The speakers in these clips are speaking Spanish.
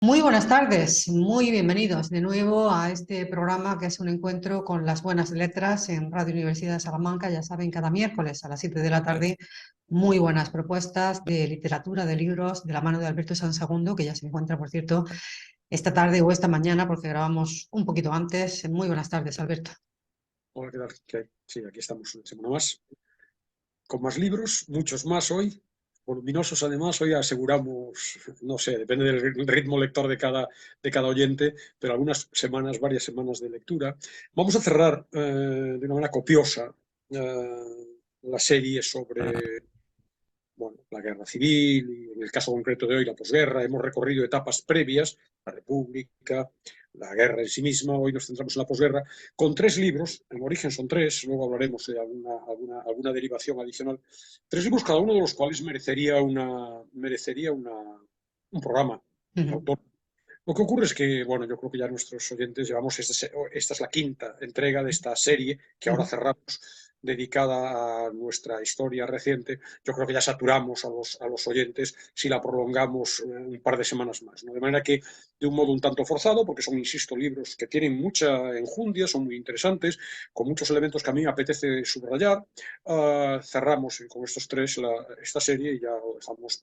Muy buenas tardes, muy bienvenidos de nuevo a este programa que es un encuentro con las buenas letras en Radio Universidad de Salamanca. Ya saben, cada miércoles a las 7 de la tarde, muy buenas propuestas de literatura, de libros, de la mano de Alberto Sansegundo, que ya se encuentra, por cierto, esta tarde o esta mañana, porque grabamos un poquito antes. Muy buenas tardes, Alberto. Hola, ¿qué tal? Sí, aquí estamos una semana más, con más libros, muchos más hoy, voluminosos además. Hoy aseguramos, no sé, depende del ritmo lector de cada oyente, pero algunas semanas, varias semanas de lectura. Vamos a cerrar de una manera copiosa la serie sobre la guerra civil y, en el caso concreto de hoy, la posguerra. Hemos recorrido etapas previas, la República, la guerra en sí misma. Hoy nos centramos en la posguerra, con tres libros. En origen son tres, luego hablaremos de alguna derivación adicional. Tres libros, cada uno de los cuales un programa Ujú. autor. Lo que ocurre es que, bueno, yo creo que ya nuestros oyentes llevamos, esta es la quinta entrega de esta serie que ahora Ujú. cerramos, dedicada a nuestra historia reciente. Yo creo que ya saturamos a los oyentes si la prolongamos un par de semanas más, ¿no? De manera que, de un modo un tanto forzado, porque son, insisto, libros que tienen mucha enjundia, son muy interesantes, con muchos elementos que a mí me apetece subrayar, cerramos con estos tres esta serie y ya lo dejamos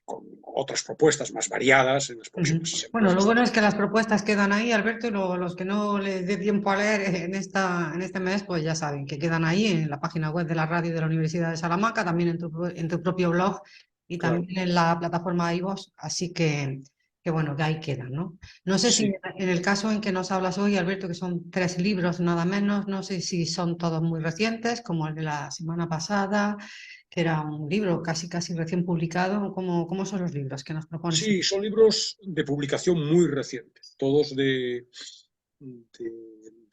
con otras propuestas más variadas en las Ujú. próximas Bueno, lo semanas. bueno es que las propuestas quedan ahí, Alberto, y los que no les dé tiempo a leer en este mes, pues ya saben que quedan ahí en la página web de la radio de la Universidad de Salamanca, también en tu propio blog y Claro, también en la plataforma iVoox, así que bueno, que ahí quedan, ¿no? No sé si sí. en el caso en que nos hablas hoy, Alberto, que son tres libros nada menos, no sé si son todos muy recientes, como el de la semana pasada, que era un libro casi recién publicado. ¿Cómo son los libros que nos propones? Sí, son libros de publicación muy reciente, todos de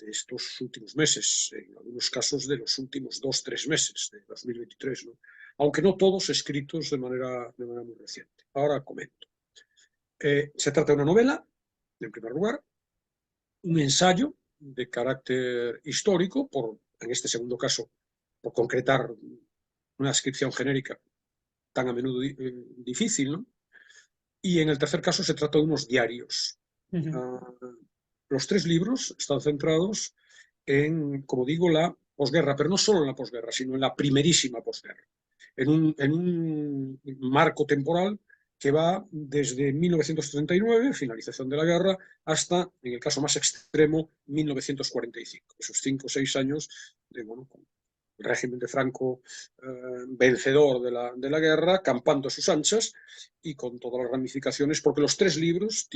estos últimos meses, en algunos casos de los últimos 2, 3 meses de 2023, ¿no? Aunque no todos escritos de manera muy reciente. Ahora comento. Se trata de una novela, en primer lugar, un ensayo de carácter histórico, en este segundo caso, por concretar una descripción genérica tan a menudo difícil, ¿no? Y en el tercer caso se trata de unos diarios. Ujú. Uh, los tres libros están centrados en, como digo, la posguerra, pero no solo en la posguerra, sino en la primerísima posguerra, en un marco temporal que va desde 1939, finalización de la guerra, hasta, en el caso más extremo, 1945. Esos 5 o 6 años de, bueno, el régimen de Franco vencedor de la guerra, campando a sus anchas y con todas las ramificaciones, porque los tres libros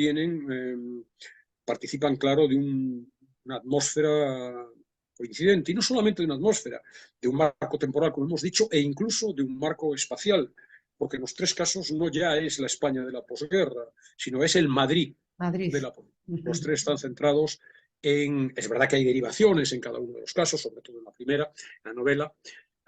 participan, claro, de una atmósfera coincidente, y no solamente de una atmósfera, de un marco temporal, como hemos dicho, e incluso de un marco espacial, porque en los tres casos no ya es la España de la posguerra, sino es el Madrid Madrid. de la posguerra. Los Ujú. tres están centrados es verdad que hay derivaciones en cada uno de los casos, sobre todo en la primera, en la novela.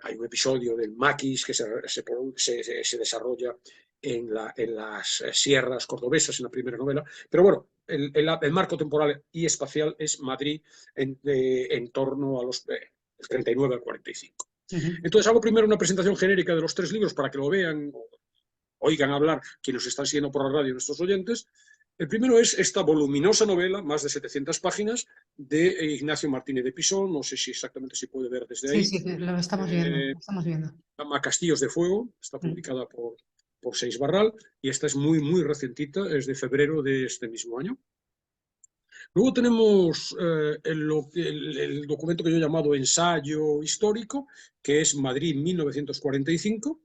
Hay un episodio del maquis que se desarrolla en las sierras cordobesas en la primera novela, pero bueno, el marco temporal y espacial es Madrid en torno a los del 39 al 45. Ujú. Entonces hago primero una presentación genérica de los tres libros para que lo vean, oigan hablar quienes están siguiendo por la radio, nuestros oyentes. El primero es esta voluminosa novela, más de 700 páginas, de Ignacio Martínez de Pisón. No sé si exactamente se puede ver desde Sí, ahí. sí, lo estamos viendo, Eh, lo estamos viendo. Se llama Castillos de Fuego, está Mm. publicada por Seis Barral, y esta es muy, muy recientita, es de febrero de este mismo año. Luego tenemos el documento que yo he llamado ensayo histórico, que es Madrid 1945,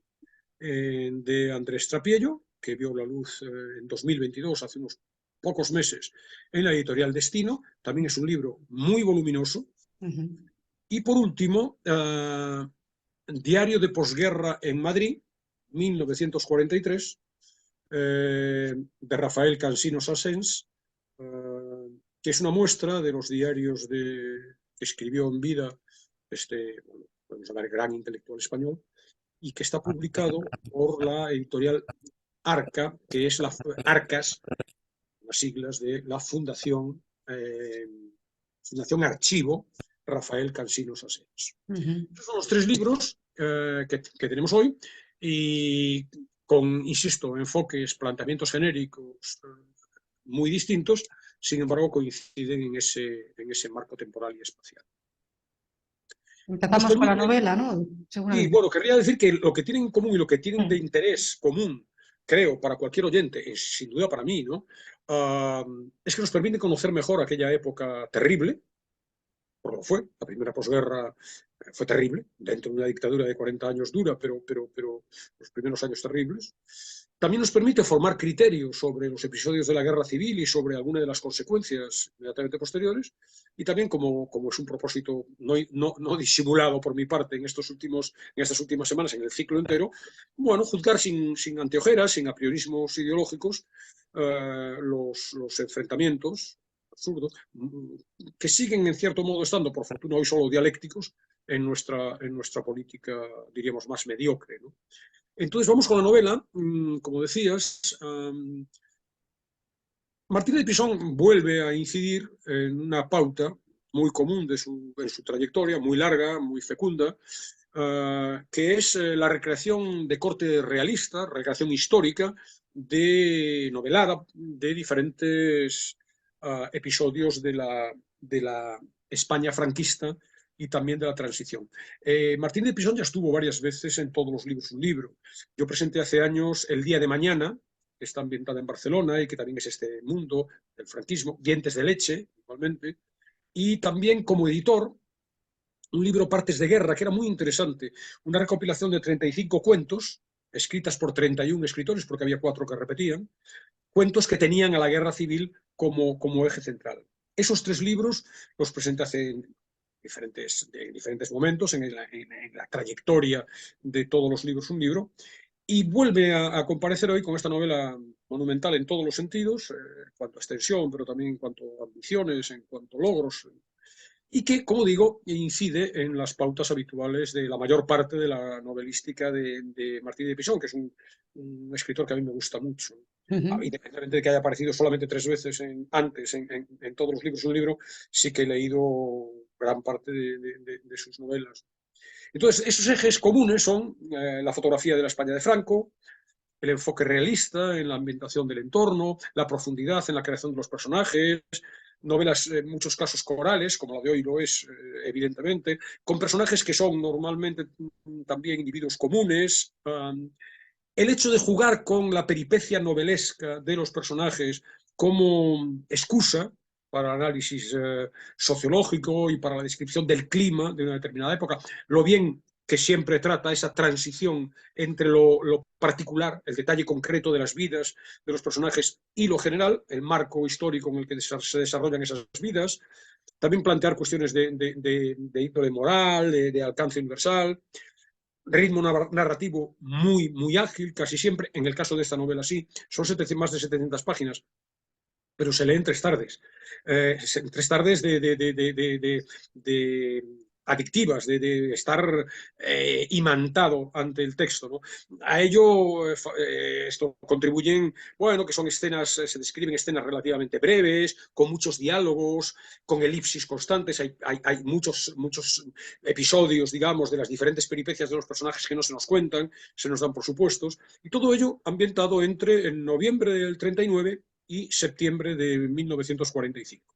de Andrés Trapiello, que vio la luz en 2022, hace unos pocos meses, en la editorial Destino. También es un libro muy voluminoso. Ujú. Y por último, Diario de posguerra en Madrid, 1943, de Rafael Cansinos Asens, que es una muestra de los diarios que escribió en vida bueno, podemos llamar gran intelectual español, y que está publicado por la editorial Arca, que es Arcas, las siglas de la Fundación Archivo Rafael Cansinos Asens. Ujú. Estos son los tres libros que tenemos hoy, y con, insisto, enfoques, planteamientos genéricos muy distintos, sin embargo coinciden en ese marco temporal y espacial. Nos Empezamos con la permite, novela, ¿no? y Seguramente. bueno, querría decir que lo que tienen en común y lo que tienen de interés común, creo, para cualquier oyente, es sin duda para mí, ¿no? Es que nos permite conocer mejor aquella época terrible, porque lo fue, la primera posguerra fue terrible, dentro de una dictadura de 40 años dura, pero los primeros años terribles. También nos permite formar criterios sobre los episodios de la guerra civil y sobre alguna de las consecuencias inmediatamente posteriores. Y también, como es un propósito no disimulado por mi parte en estas últimas semanas, en el ciclo entero, bueno, juzgar sin anteojeras, sin apriorismos ideológicos, los enfrentamientos absurdos, que siguen en cierto modo estando, por fortuna hoy solo dialécticos, en nuestra política, diríamos, más mediocre, ¿no? Entonces vamos con la novela, como decías. Martínez de Pisón vuelve a incidir en una pauta muy común en su trayectoria, muy larga, muy fecunda, que es la recreación de corte realista, recreación histórica, novelada, de diferentes episodios de la España franquista y también de la transición. Martínez de Pisón ya estuvo varias veces en Todos los libros un libro. Yo presenté hace años El día de mañana, que está ambientada en Barcelona y que también es este mundo del franquismo, Dientes de leche, igualmente, y también como editor un libro Partes de guerra, que era muy interesante, una recopilación de 35 cuentos, escritas por 31 escritores, porque había 4 que repetían, cuentos que tenían a la guerra civil como eje central. Esos 3 libros los presenté hace diferentes momentos en la trayectoria de Todos los libros un libro, y vuelve a comparecer hoy con esta novela monumental en todos los sentidos, en cuanto a extensión, pero también en cuanto a ambiciones, en cuanto a logros, y que, como digo, incide en las pautas habituales de la mayor parte de la novelística de Martínez de Pisón, que es un escritor que a mí me gusta mucho. Independientemente de que haya aparecido solamente 3 veces antes en Todos los libros un libro, sí que he leído gran parte de sus novelas. Entonces, esos ejes comunes son la fotografía de la España de Franco, el enfoque realista en la ambientación del entorno, la profundidad en la creación de los personajes, novelas en muchos casos corales, como la de hoy lo es, evidentemente, con personajes que son normalmente también individuos comunes. El hecho de jugar con la peripecia novelesca de los personajes como excusa para el análisis sociológico y para la descripción del clima de una determinada época, lo bien que siempre trata esa transición entre lo particular, el detalle concreto de las vidas de los personajes y lo general, el marco histórico en el que se desarrollan esas vidas. También plantear cuestiones de índole moral, de alcance universal, ritmo narrativo muy ágil, casi siempre. En el caso de esta novela sí, son más de 700 páginas, pero se lee en 3 tardes. 3 tardes de adictivas, de estar imantado ante el texto, ¿no? A ello esto contribuyen, bueno, que son escenas, se describen escenas relativamente breves, con muchos diálogos, con elipsis constantes, hay muchos episodios, digamos, de las diferentes peripecias de los personajes que no se nos cuentan, se nos dan por supuestos, y todo ello ambientado entre en noviembre del 39 y septiembre de 1945.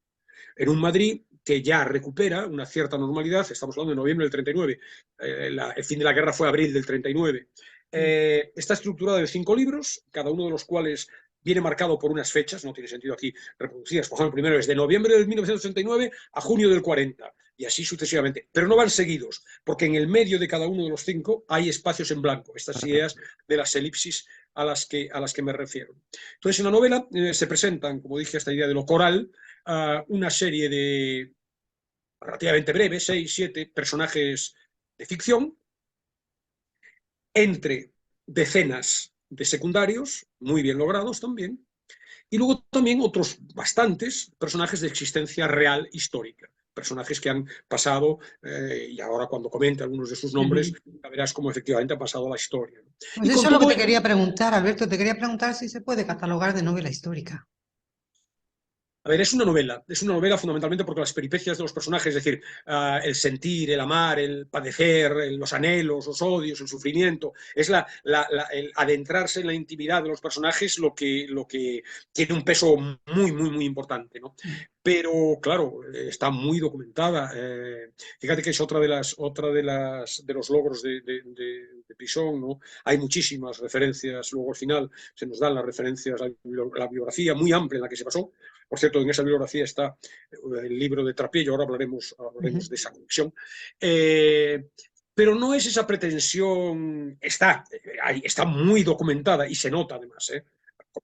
En un Madrid que ya recupera una cierta normalidad, estamos hablando de noviembre del 39, el fin de la guerra fue abril del 39, está estructurada en 5 libros, cada uno de los cuales viene marcado por unas fechas, no tiene sentido aquí reproducidas, por ejemplo, el primero es de noviembre de 1939 a junio del 40, y así sucesivamente, pero no van seguidos, porque en el medio de cada uno de los 5 hay espacios en blanco, estas ideas de las elipsis a las que me refiero. Entonces, en la novela se presentan, como dije, esta idea de lo coral, una serie de relativamente breves, 6, 7 personajes de ficción, entre decenas de secundarios, muy bien logrados también, y luego también otros bastantes personajes de existencia real histórica, personajes que han pasado, y ahora cuando comente algunos de sus nombres, ya verás cómo efectivamente han pasado a la historia. Pues Y con eso es lo que todo te ello, quería preguntar, Alberto. Te quería preguntar si se puede catalogar de novela histórica. A ver, es una novela fundamentalmente porque las peripecias de los personajes, es decir, el sentir, el amar, el padecer, los anhelos, los odios, el sufrimiento, es el adentrarse en la intimidad de los personajes lo que tiene un peso muy, muy, muy importante, ¿no? Pero, claro, está muy documentada. Fíjate que es de los logros de Pisón, ¿no? Hay muchísimas referencias, luego al final se nos dan las referencias a la biografía muy amplia en la que se basó. Por cierto, en esa bibliografía está el libro de Trappiello, ahora hablaremos de esa conexión. Pero no es esa pretensión, está muy documentada y se nota además, ¿eh?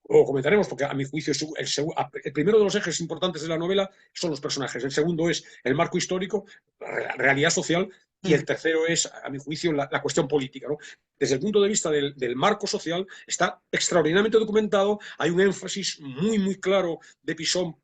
Luego comentaremos, porque a mi juicio el primero de los ejes importantes de la novela son los personajes, el segundo es el marco histórico, la realidad social, y el tercero es, a mi juicio, la cuestión política, ¿no? Desde el punto de vista del marco social, está extraordinariamente documentado, hay un énfasis muy, muy claro de Pisón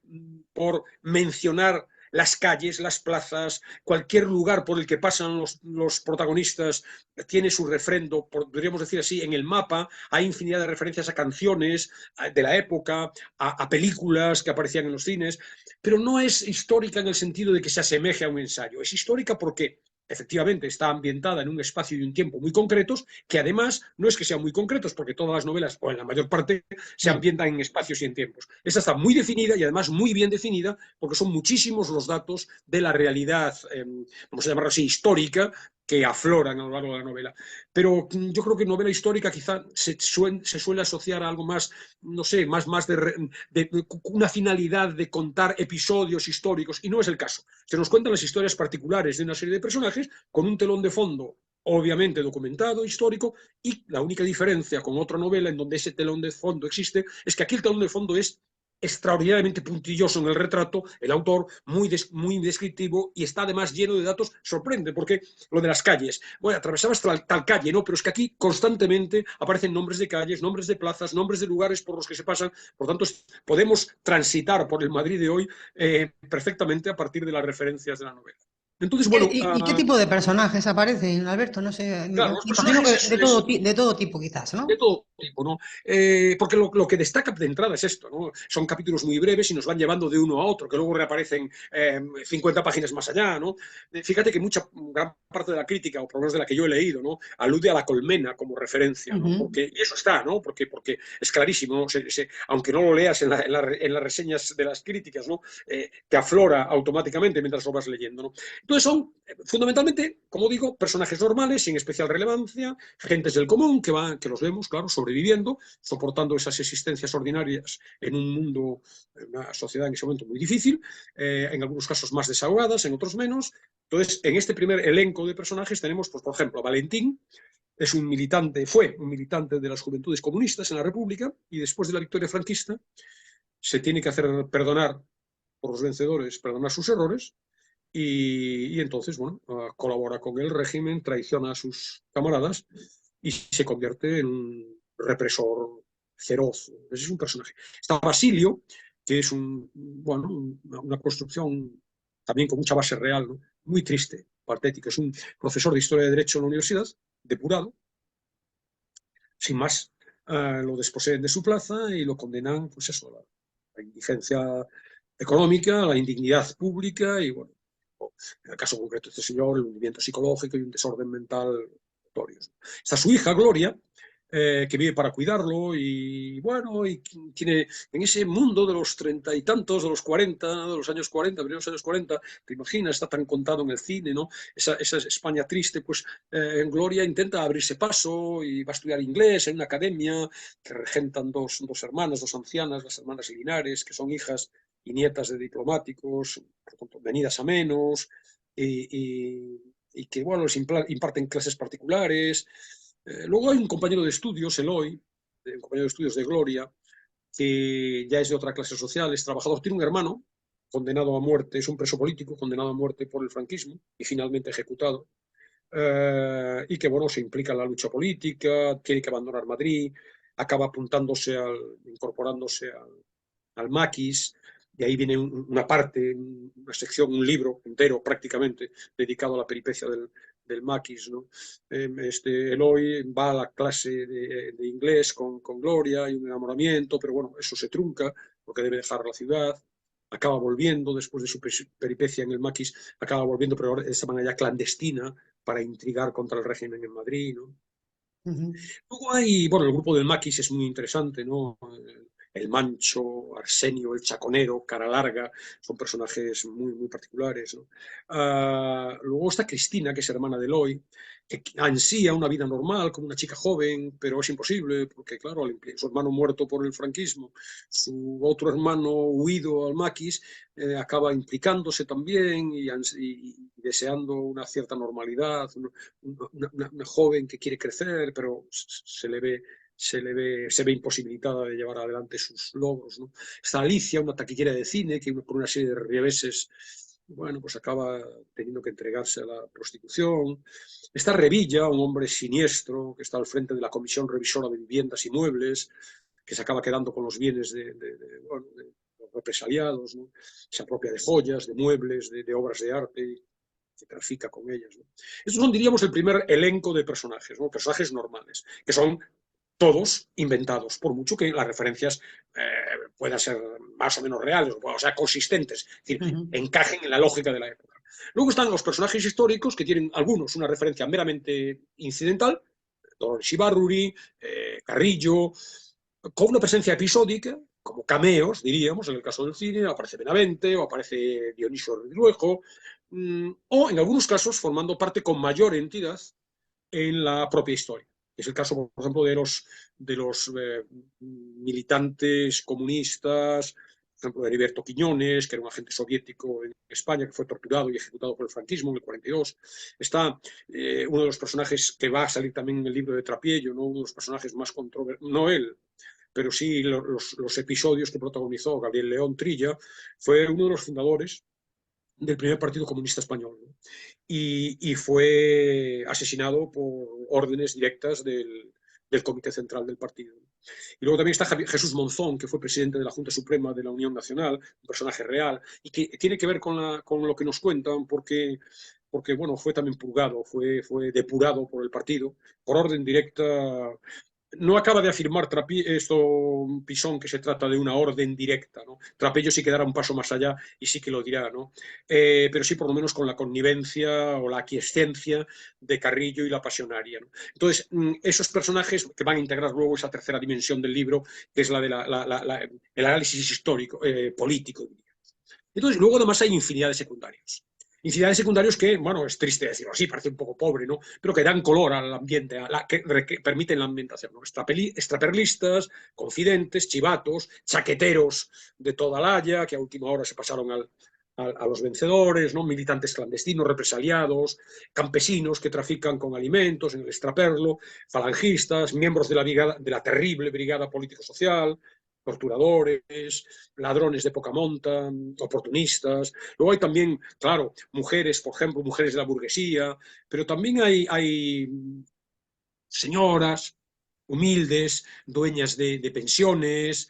por mencionar las calles, las plazas, cualquier lugar por el que pasan los protagonistas tiene su refrendo, podríamos decir así, en el mapa. Hay infinidad de referencias a canciones de la época, a películas que aparecían en los cines, pero no es histórica en el sentido de que se asemeje a un ensayo. Es histórica porque efectivamente está ambientada en un espacio y un tiempo muy concretos, que además no es que sean muy concretos, porque todas las novelas, o en la mayor parte, se ambientan en espacios y en tiempos. Esta está muy definida y además muy bien definida, porque son muchísimos los datos de la realidad, vamos a llamarlo así, histórica, que afloran a lo largo de la novela. Pero yo creo que novela histórica quizá se suele asociar a algo más, no sé, más de una finalidad de contar episodios históricos, y no es el caso. Se nos cuentan las historias particulares de una serie de personajes con un telón de fondo obviamente documentado, histórico, y la única diferencia con otra novela en donde ese telón de fondo existe es que aquí el telón de fondo es extraordinariamente puntilloso en el retrato, el autor muy descriptivo, y está además lleno de datos. Sorprende, porque lo de las calles, bueno, atravesabas tal calle, ¿no? Pero es que aquí constantemente aparecen nombres de calles, nombres de plazas, nombres de lugares por los que se pasan. Por tanto, podemos transitar por el Madrid de hoy perfectamente a partir de las referencias de la novela. Entonces, bueno, ¿Y qué tipo de personajes aparecen, Alberto? No sé, claro, los imagino personajes que de todo tipo, quizás, de ¿no? todo tipo, ¿no? Porque lo que destaca de entrada es esto, ¿no? Son capítulos muy breves y nos van llevando de uno a otro, que luego reaparecen 50 páginas más allá, ¿no? Fíjate que gran parte de la crítica, o por lo menos de la que yo he leído, ¿no? Alude a la colmena como referencia, ¿no? Y eso está, ¿no? Porque es clarísimo, ¿no? Aunque no lo leas en las reseñas de las críticas, ¿no? Te aflora automáticamente mientras lo vas leyendo, ¿no? Entonces son, fundamentalmente, como digo, personajes normales, sin especial relevancia, gentes del común que los vemos, claro, sobreviviendo, soportando esas existencias ordinarias en un mundo, en una sociedad en ese momento muy difícil, en algunos casos más desahogadas, en otros menos. Entonces, en este primer elenco de personajes tenemos, pues, por ejemplo, a Valentín, fue un militante de las Juventudes Comunistas en la República, y después de la victoria franquista se tiene que hacer perdonar por los vencedores, perdonar sus errores, y entonces, bueno, colabora con el régimen, traiciona a sus camaradas y se convierte en un represor feroz. Ese es un personaje. Está Basilio, que es una construcción también con mucha base real, ¿no? Muy triste, patética. Es un profesor de Historia de Derecho en la universidad, depurado, sin más. Lo desposeen de su plaza y lo condenan, pues eso, a la indigencia económica, a la indignidad pública y, bueno, en el caso concreto de este señor, el hundimiento psicológico y un desorden mental notorios. Está su hija, Gloria, que vive para cuidarlo, y bueno, y tiene en ese mundo de los 30 y tantos, de los 40, de los años 40, primeros años 40, te imaginas, está tan contado en el cine, ¿no? Esa España triste, pues en Gloria intenta abrirse paso y va a estudiar inglés en una academia que regentan dos hermanas, dos ancianas, las hermanas Linares, que son hijas y nietas de diplomáticos, por tanto, venidas a menos, y que, bueno, les imparten clases particulares. Luego hay un compañero de estudios, Eloy, un compañero de estudios de Gloria, que ya es de otra clase social, es trabajador, tiene un hermano condenado a muerte, es un preso político condenado a muerte por el franquismo y finalmente ejecutado, y que, bueno, se implica en la lucha política, tiene que abandonar Madrid, acaba incorporándose al maquis, y ahí viene una parte, una sección, un libro entero prácticamente dedicado a la peripecia del maquis, ¿no? Eloy va a la clase de inglés con Gloria, hay un enamoramiento, pero bueno, eso se trunca porque debe dejar la ciudad. acaba volviendo después de su peripecia en el Maquis, acaba volviendo, pero de esa manera ya clandestina, para intrigar contra el régimen en Madrid, ¿no? Luego hay, bueno, el grupo del Maquis es muy interesante, ¿no? El Mancho, Arsenio, el Chaconero, Cara Larga, son personajes muy, muy particulares, ¿no? Luego está Cristina, que es hermana de Eloy, que ansía una vida normal, como una chica joven, pero es imposible, porque claro, su hermano muerto por el franquismo, su otro hermano huido al Maquis, acaba implicándose también y deseando una cierta normalidad, una joven que quiere crecer, pero se ve imposibilitada de llevar adelante sus logros, ¿no? Está Alicia, una taquillera de cine, que por una serie de reveses, bueno, pues acaba teniendo que entregarse a la prostitución. Está Revilla, un hombre siniestro, que está al frente de la Comisión Revisora de Viviendas y Muebles, que se acaba quedando con los bienes bueno, de los represaliados, ¿no? Se apropia de joyas, de muebles, de obras de arte, que trafica con ellas, ¿no? Estos son, diríamos, el primer elenco de personajes, ¿no? Personajes normales, que son todos inventados, por mucho que las referencias puedan ser más o menos reales, o sea, consistentes, es decir, encajen en la lógica de la época. Luego están los personajes históricos, que tienen algunos una referencia meramente incidental, Dolores Ibarruri, Carrillo, con una presencia episódica, como cameos, diríamos, en el caso del cine, aparece Benavente o aparece Dionisio Ridruejo, o en algunos casos formando parte con mayor entidad en la propia historia. Es el caso, por ejemplo, de los militantes comunistas, por ejemplo, de Heriberto Quiñones, que era un agente soviético en España, que fue torturado y ejecutado por el franquismo en el 42. Está uno de los personajes que va a salir también en el libro de Trapiello, ¿no? Uno de los personajes más controvertidos, no él, pero sí los episodios que protagonizó Gabriel León Trilla, fue uno de los fundadores del primer Partido Comunista Español, ¿no? Y fue asesinado por órdenes directas del Comité Central del partido. Y luego también está Jesús Monzón, que fue presidente de la Junta Suprema de la Unión Nacional, un personaje real, y que tiene que ver con lo que nos cuentan, porque bueno, fue también purgado, fue depurado por el partido, por orden directa. No acaba de afirmar Pisón, que se trata de una orden directa, ¿no? Trapello sí que dará un paso más allá y sí que lo dirá, ¿no? Pero sí por lo menos con la connivencia o la aquiescencia de Carrillo y la pasionaria, ¿no? Entonces, esos personajes que van a integrar luego esa tercera dimensión del libro, que es la de el análisis histórico, político. Entonces, luego además hay infinidad de secundarios. Infinidad de secundarios que, bueno, es triste decirlo así, parece un poco pobre, ¿no? Pero que dan color al ambiente, que permiten la ambientación, ¿no? Extraperlistas, confidentes, chivatos, chaqueteros de toda la haya, que a última hora se pasaron a los vencedores, ¿no? Militantes clandestinos, represaliados, campesinos que trafican con alimentos en el extraperlo, falangistas, miembros de la terrible brigada político-social, torturadores, ladrones de poca monta, oportunistas. Luego hay también, claro, mujeres, por ejemplo, mujeres de la burguesía, pero también hay señoras humildes, dueñas de pensiones,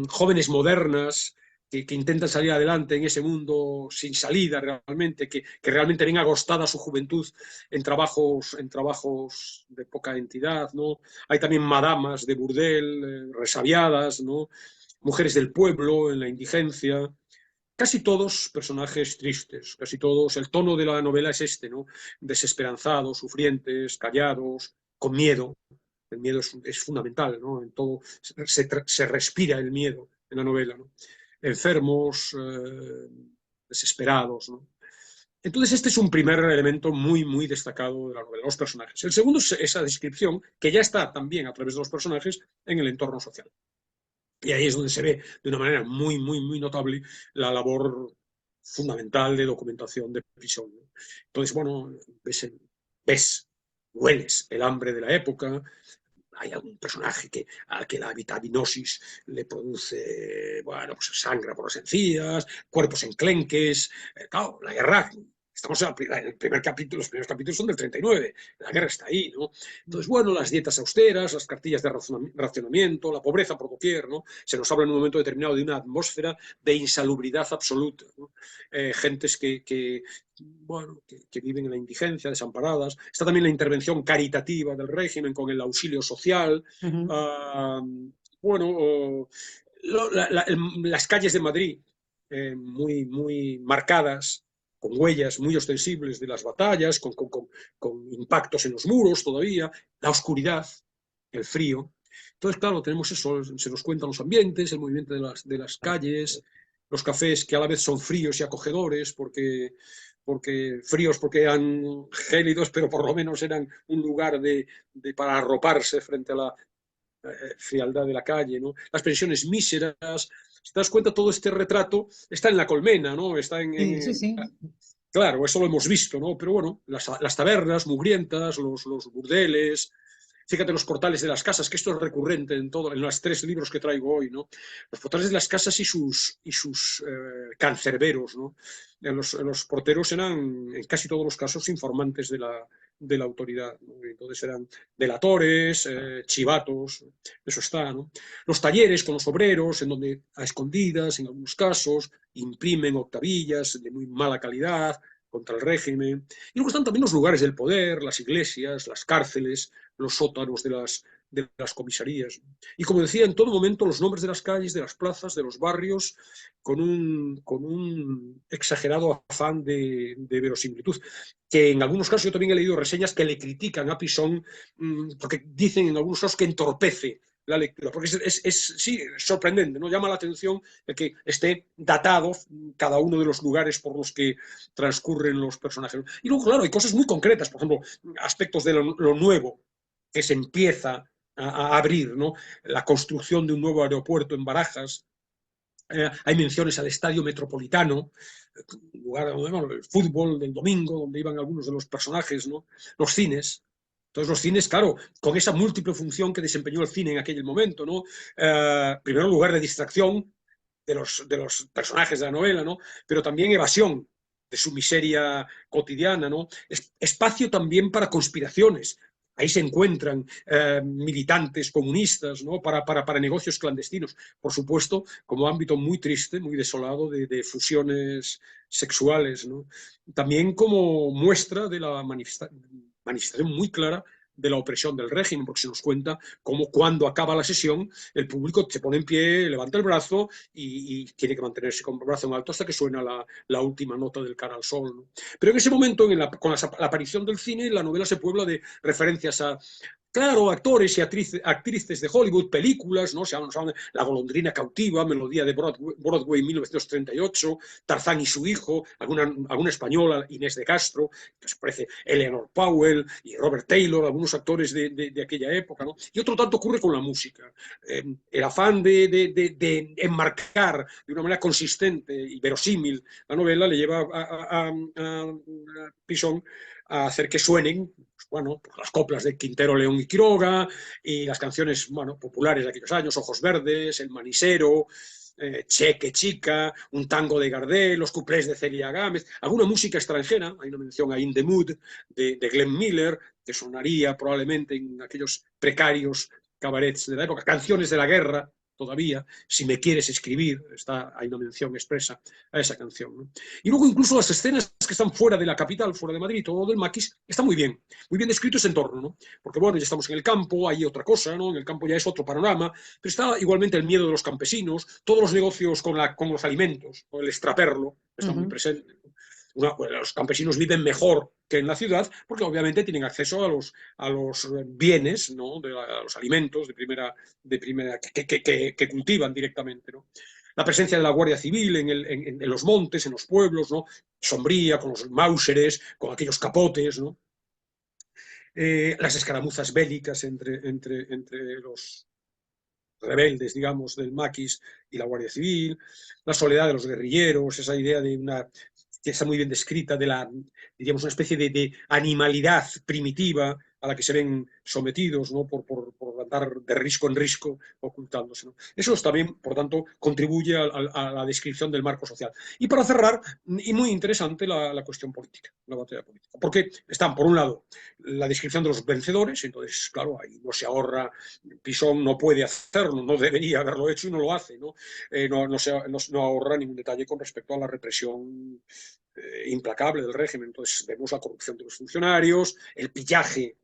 jóvenes modernas, que intentan salir adelante en ese mundo sin salida realmente, que realmente ven agostada su juventud en trabajos de poca entidad, ¿no? Hay también madamas de burdel, resabiadas, ¿no? Mujeres del pueblo en la indigencia, casi todos personajes tristes, casi todos, el tono de la novela es este, ¿no? Desesperanzados, sufrientes, callados, con miedo. El miedo es fundamental, ¿no? En todo se respira el miedo en la novela, ¿no? Enfermos, desesperados, ¿no? Entonces este es un primer elemento muy, muy destacado de la novela, los personajes. El segundo es esa descripción, que ya está también a través de los personajes en el entorno social. Y ahí es donde se ve de una manera muy, muy, muy notable la labor fundamental de documentación de Pisón, ¿no? Entonces, bueno, ves, hueles el hambre de la época. Hay algún personaje al que la vitaminosis le produce, bueno, pues sangra por las encías, cuerpos enclenques, claro, la guerra. Estamos en el primer capítulo, los primeros capítulos son del 39, la guerra está ahí, ¿no? Entonces, bueno, las dietas austeras, las cartillas de racionamiento, la pobreza por doquier, ¿no? Se nos habla en un momento determinado de una atmósfera de insalubridad absoluta, ¿no? Gentes bueno, que viven en la indigencia, desamparadas. Está también la intervención caritativa del régimen con el auxilio social. Bueno, las calles de Madrid muy marcadas, con huellas muy ostensibles de las batallas, con impactos en los muros todavía, la oscuridad, el frío. Entonces, claro, tenemos eso, se nos cuentan los ambientes, el movimiento de las calles, los cafés que a la vez son fríos y acogedores, porque fríos porque eran gélidos, pero por lo menos eran un lugar para arroparse frente a la frialdad de la calle, ¿no? Las pensiones míseras. Si te das cuenta, todo este retrato está en la colmena, ¿no? Está Sí, sí, sí. claro, eso lo hemos visto, ¿no? Pero bueno, las tabernas mugrientas, los burdeles, fíjate los portales de las casas, que esto es recurrente en los 3 libros que traigo hoy, ¿no? Los portales de las casas y sus cancerberos, ¿no? Los porteros eran, en casi todos los casos, informantes de la autoridad, ¿no? Entonces eran delatores, chivatos, eso está, ¿no? Los talleres con los obreros, en donde a escondidas, en algunos casos, imprimen octavillas de muy mala calidad contra el régimen. Y luego están también los lugares del poder, las iglesias, las cárceles, los sótanos de las comisarías. Y como decía, en todo momento los nombres de las calles, de las plazas, de los barrios, con un exagerado afán de verosimilitud, que en algunos casos yo también he leído reseñas que le critican a Pisón, porque dicen en algunos casos que entorpece la lectura, porque sí, sorprendente, ¿no? Llama la atención el que esté datado cada uno de los lugares por los que transcurren los personajes. Y luego, claro, hay cosas muy concretas, por ejemplo, aspectos de lo nuevo que se empieza a abrir, ¿no? La construcción de un nuevo aeropuerto en Barajas, hay menciones al estadio metropolitano, lugar donde el fútbol del domingo, donde iban algunos de los personajes, ¿no? Los cines. Entonces los cines, claro, con esa múltiple función que desempeñó el cine en aquel momento, ¿no? Primero lugar de distracción de los personajes de la novela, ¿no? Pero también evasión de su miseria cotidiana, ¿no? Espacio también para conspiraciones. Ahí se encuentran militantes comunistas, ¿no? para negocios clandestinos. Por supuesto, como ámbito muy triste, muy desolado de fusiones sexuales, ¿no? También como muestra de la manifestación muy clara de la opresión del régimen, porque se nos cuenta cómo cuando acaba la sesión el público se pone en pie, levanta el brazo y tiene que mantenerse con el brazo en alto hasta que suena la última nota del Cara al Sol, ¿no? Pero en ese momento, con la aparición del cine, la novela se puebla de referencias a, claro, actores y actrices de Hollywood, películas, ¿no? Se hablan La golondrina cautiva, Melodía de Broadway 1938, Tarzán y su hijo, alguna española, Inés de Castro, que se parece Eleanor Powell y Robert Taylor, algunos actores de aquella época, ¿no? Y otro tanto ocurre con la música. El afán de enmarcar de una manera consistente y verosímil la novela le lleva a Pisón a hacer que suenen, pues, bueno, pues las coplas de Quintero, León y Quiroga y las canciones, bueno, populares de aquellos años, Ojos Verdes, El Manisero, Cheque Chica, un tango de Gardel, los cuplés de Celia Gámez, alguna música extranjera, hay una mención a In the Mood de Glenn Miller, que sonaría probablemente en aquellos precarios cabarets de la época, canciones de la guerra, todavía, Si me quieres escribir, hay una mención expresa a esa canción, ¿no? Y luego incluso las escenas que están fuera de la capital, fuera de Madrid, todo del Maquis, está muy bien descrito ese entorno, ¿no? Porque bueno, ya estamos en el campo, hay otra cosa, ¿no? En el campo ya es otro panorama, pero está igualmente el miedo de los campesinos, todos los negocios con los alimentos, con el extraperlo, está muy presente. Los campesinos viven mejor que en la ciudad porque obviamente tienen acceso a los bienes, ¿no? A los alimentos de primera que cultivan directamente, ¿no? La presencia de la Guardia Civil en los montes, en los pueblos, ¿no? Sombría, con los mauseres, con aquellos capotes, ¿no? Las escaramuzas bélicas entre los rebeldes, digamos, del Maquis y la Guardia Civil, la soledad de los guerrilleros, esa idea de una que está muy bien descrita de diríamos, una especie de animalidad primitiva a la que se ven sometidos, ¿no? por andar de risco en risco ocultándose, ¿no? Eso también, por tanto, contribuye a la descripción del marco social. Y para cerrar, y muy interesante, la cuestión política, la batalla política. Porque están, por un lado, la descripción de los vencedores, entonces, claro, ahí no se ahorra, Pisón no puede hacerlo, no debería haberlo hecho y no lo hace, ¿no? No ahorra ningún detalle con respecto a la represión implacable del régimen. Entonces vemos la corrupción de los funcionarios, el pillaje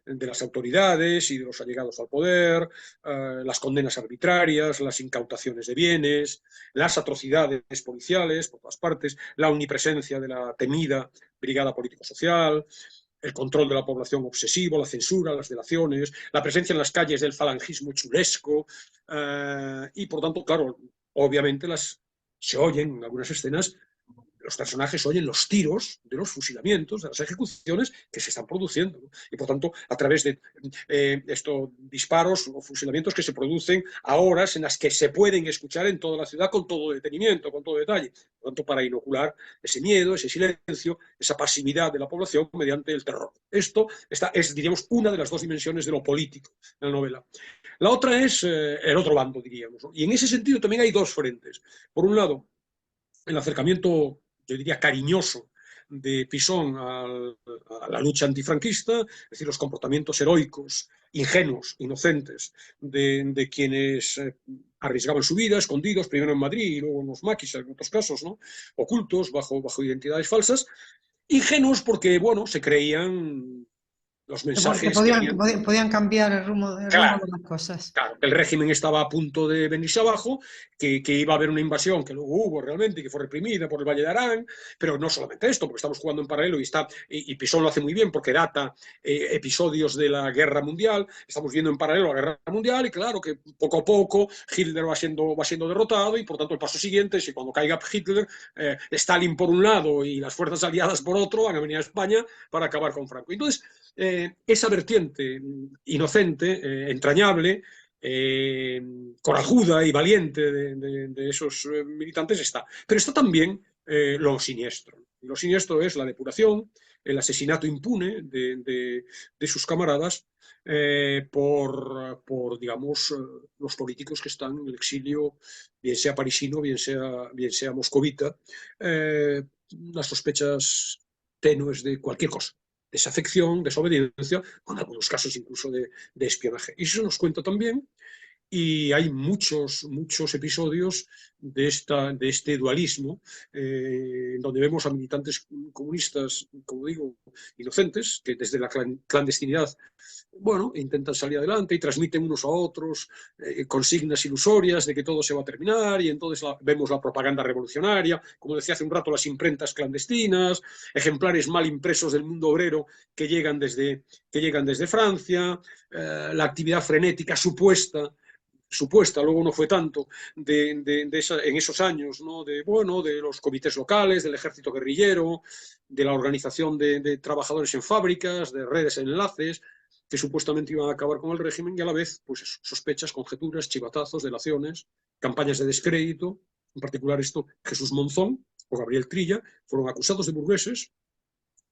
de las autoridades y de los allegados al poder, las condenas arbitrarias, las incautaciones de bienes, las atrocidades policiales por todas partes, la omnipresencia de la temida brigada político-social, el control de la población obsesivo, la censura, las delaciones, la presencia en las calles del falangismo chulesco, y por tanto, claro, obviamente se oyen en algunas escenas, los personajes oyen los tiros de los fusilamientos, de las ejecuciones que se están produciendo, ¿no? Y por tanto, a través de estos disparos o fusilamientos que se producen a horas en las que se pueden escuchar en toda la ciudad con todo detenimiento, con todo detalle. Por tanto, para inocular ese miedo, ese silencio, esa pasividad de la población mediante el terror. Esto es, diríamos, una de las dos dimensiones de lo político de la novela. La otra es el otro bando, diríamos, ¿no? Y en ese sentido también hay dos frentes. Por un lado, el acercamiento, yo diría, cariñoso de Pisón a la lucha antifranquista, es decir, los comportamientos heroicos, ingenuos, inocentes de quienes arriesgaban su vida, escondidos, primero en Madrid y luego en los maquis, en otros casos, ¿no? Ocultos, bajo identidades falsas, ingenuos porque, bueno, se creían los Que mensajes que venían. podían cambiar el rumbo Claro, de las cosas. claro, el régimen estaba a punto de venirse abajo, que iba a haber una invasión, que luego hubo realmente, que fue reprimida por el Valle de Arán, pero no solamente esto, porque estamos jugando en paralelo y Pisón lo hace muy bien porque data episodios de la Guerra Mundial, estamos viendo en paralelo la Guerra Mundial y claro que poco a poco Hitler va siendo derrotado y por tanto el paso siguiente es que cuando caiga Hitler, Stalin por un lado y las fuerzas aliadas por otro van a venir a España para acabar con Franco. Entonces, esa vertiente inocente, entrañable, corajuda y valiente de esos militantes está. Pero está también lo siniestro. Y lo siniestro es la depuración, el asesinato impune de sus camaradas digamos, los políticos que están en el exilio, bien sea parisino, bien sea moscovita, las sospechas tenues de cualquier cosa, desafección, desobediencia, con algunos casos incluso de espionaje. Y eso nos cuenta también, y hay muchos episodios de este dualismo, donde vemos a militantes comunistas, como digo, inocentes, que desde la clandestinidad, bueno, intentan salir adelante y transmiten unos a otros consignas ilusorias de que todo se va a terminar, y entonces vemos la propaganda revolucionaria, como decía hace un rato, las imprentas clandestinas, ejemplares mal impresos del mundo obrero que llegan desde Francia, la actividad frenética supuesta, luego no fue tanto, en esos años, ¿no? de los comités locales, del ejército guerrillero, de la organización de trabajadores en fábricas, de redes de enlaces, que supuestamente iban a acabar con el régimen, y a la vez, pues eso, sospechas, conjeturas, chivatazos, delaciones, campañas de descrédito, en particular esto, Jesús Monzón o Gabriel Trilla, fueron acusados de burgueses.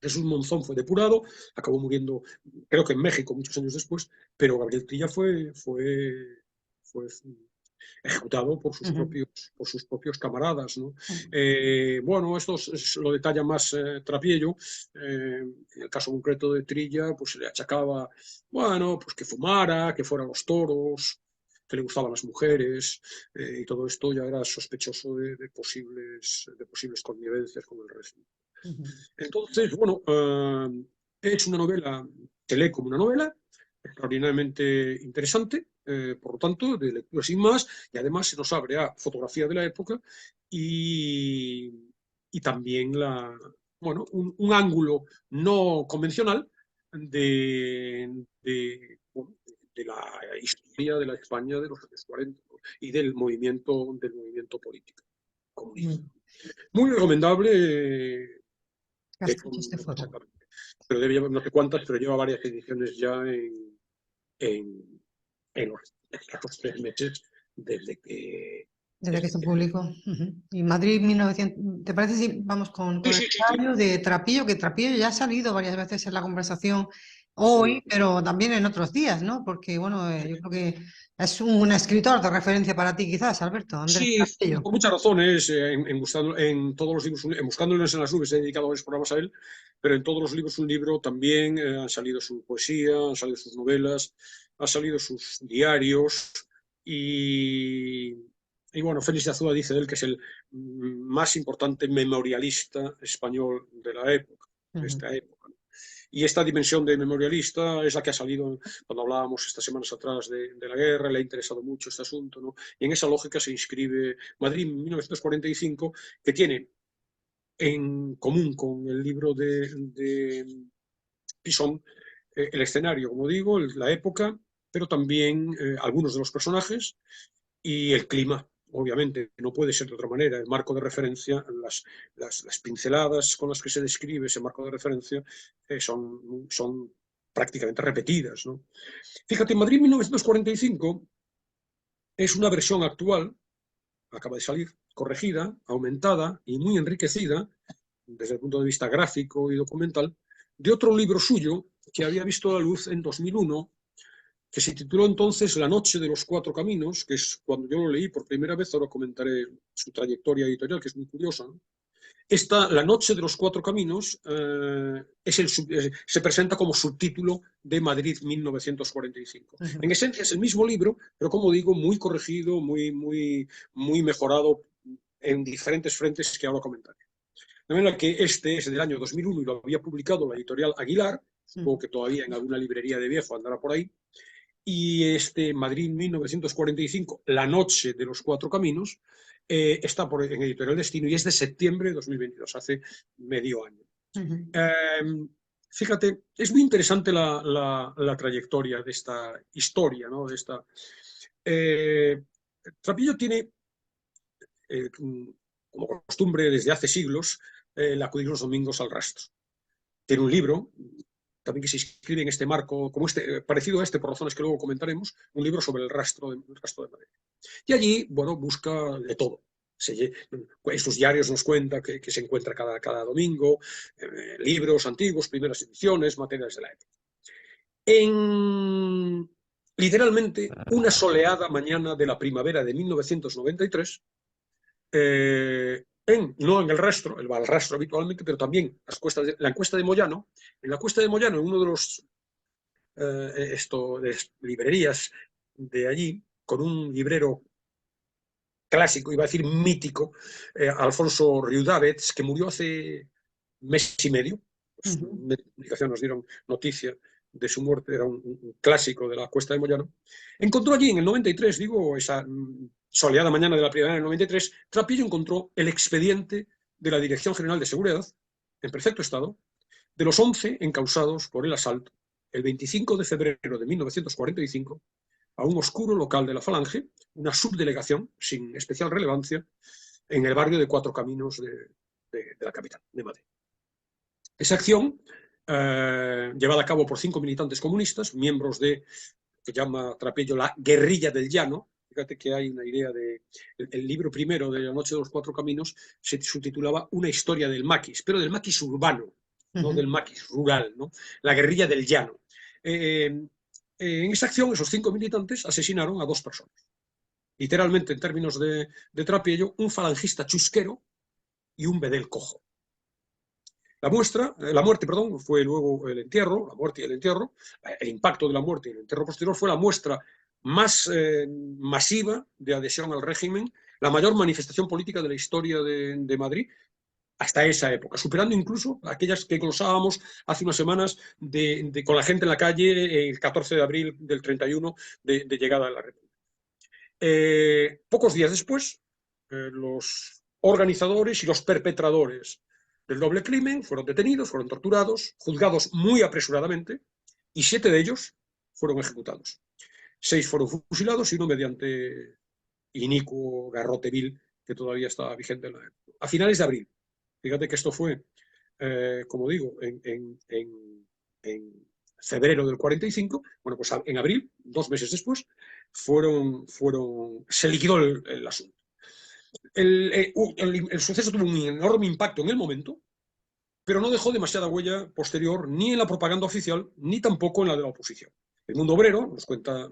Jesús Monzón fue depurado, acabó muriendo, creo que en México, muchos años después, pero Gabriel Trilla fue ejecutado por sus propios camaradas, ¿no? Bueno, esto lo detalla más Trapiello. En el caso concreto de Trilla, pues se le achacaba, bueno, pues que fumara, que fuera a los toros, que le gustaban las mujeres, y todo esto ya era sospechoso de posibles connivencias con el régimen. Entonces, bueno, es una novela, se lee como una novela, extraordinariamente interesante, por lo tanto, de lectura sin más, y además se nos abre a fotografía de la época y también un ángulo no convencional bueno, de la historia de la España de los años 40, ¿no? Y del movimiento político comunista. Muy recomendable. De hecho, Castillos de no sé Fuego. exactamente, pero debe llevar no sé cuántas, pero lleva varias ediciones ya en los escasos 3 meses desde que. Desde que se publicó. Y Madrid 1900. ¿Te parece si vamos con el Sí. ensayo de Trapillo? Que Trapillo ya ha salido varias veces en la conversación Sí. hoy, pero también en otros días, ¿no? Porque, bueno, yo creo que es un escritor de referencia para ti, quizás, Alberto, Andrés Sí, Trapillo. por muchas razones, en todos los libros, en Buscándolos en las nubes, he dedicado varios programas a él, pero en todos los libros un libro también han salido su poesía, han salido sus novelas, han salido sus diarios, y, y bueno, Félix de Azúa dice de él que es el más importante memorialista español de la época, de esta época. Y esta dimensión de memorialista es la que ha salido cuando hablábamos estas semanas atrás de la guerra, le ha interesado mucho este asunto, ¿no? Y en esa lógica se inscribe Madrid 1945, que tiene en común con el libro de Pisón el escenario, como digo, la época, pero también algunos de los personajes y el clima. Obviamente, no puede ser de otra manera. El marco de referencia, las pinceladas con las que se describe ese marco de referencia son prácticamente repetidas, ¿no? Fíjate, Madrid 1945 es una versión actual, acaba de salir, corregida, aumentada y muy enriquecida desde el punto de vista gráfico y documental, de otro libro suyo que había visto la luz en 2001, que se tituló entonces La noche de los cuatro caminos, que es cuando yo lo leí por primera vez. Ahora comentaré su trayectoria editorial, que es muy curiosa, ¿no? La noche de los cuatro caminos se presenta como subtítulo de Madrid 1945. En esencia es el mismo libro, pero como digo, muy corregido, muy mejorado en diferentes frentes que ahora comentaré. De manera que este es del año 2001 y lo había publicado la editorial Aguilar, supongo que todavía en alguna librería de viejo andará por ahí. Y este Madrid 1945, La noche de los cuatro caminos, está en Editorial Destino y es de septiembre de 2022, hace medio año. Fíjate, es muy interesante la trayectoria de esta historia, ¿no? Trapillo tiene, como costumbre desde hace siglos, el acudir los domingos al rastro. Tiene un libro también que se inscribe en este marco, como parecido a este, por razones que luego comentaremos, un libro sobre el rastro de Madrid. Y allí, bueno, busca de todo. En sus diarios nos cuenta que se encuentra cada domingo, libros antiguos, primeras ediciones, materiales de la época. Literalmente, una soleada mañana de la primavera de 1993, no en el rastro, él va al rastro habitualmente, pero también la encuesta de Moyano. En la encuesta de Moyano, en uno de los de librerías de allí, con un librero clásico, iba a decir mítico, Alfonso Riudavets, que murió hace mes y medio. Pues, medios de comunicación nos dieron noticia de su muerte, era un clásico de la Cuesta de Moyano. Encontró allí en el 93, digo, esa soleada mañana de la primavera del 93, Trapillo encontró el expediente de la Dirección General de Seguridad, en perfecto estado, de los 11 encausados por el asalto, el 25 de febrero de 1945, a un oscuro local de la Falange, una subdelegación sin especial relevancia, en el barrio de Cuatro Caminos de la capital, de Madrid. Esa acción, llevada a cabo por 5 militantes comunistas, miembros de, que llama Trapillo, la guerrilla del llano. Fíjate que hay una idea el libro primero de La noche de los cuatro caminos se subtitulaba Una historia del maquis, pero del maquis urbano, no del maquis rural, ¿no? La guerrilla del llano. En esa acción, esos 5 militantes asesinaron a 2 personas. Literalmente, en términos de Trapillo, un falangista chusquero y un bedel cojo. La muerte, fue luego el entierro, la muerte y el entierro. El impacto de la muerte y el entierro posterior fue la muestra más masiva de adhesión al régimen, la mayor manifestación política de la historia de Madrid hasta esa época, superando incluso aquellas que glosábamos hace unas semanas con la gente en la calle el 14 de abril del 31 de llegada a la República. Pocos días después, los organizadores y los perpetradores del doble crimen fueron detenidos, fueron torturados, juzgados muy apresuradamente, y 7 de ellos fueron ejecutados. 6 fueron fusilados y uno mediante inicuo garrote vil que todavía está vigente a finales de abril. Fíjate que esto fue, como digo, en febrero del 45, bueno, pues en abril, 2 meses después, se liquidó el asunto. El suceso tuvo un enorme impacto en el momento, pero no dejó demasiada huella posterior ni en la propaganda oficial, ni tampoco en la de la oposición. El Mundo Obrero, nos cuenta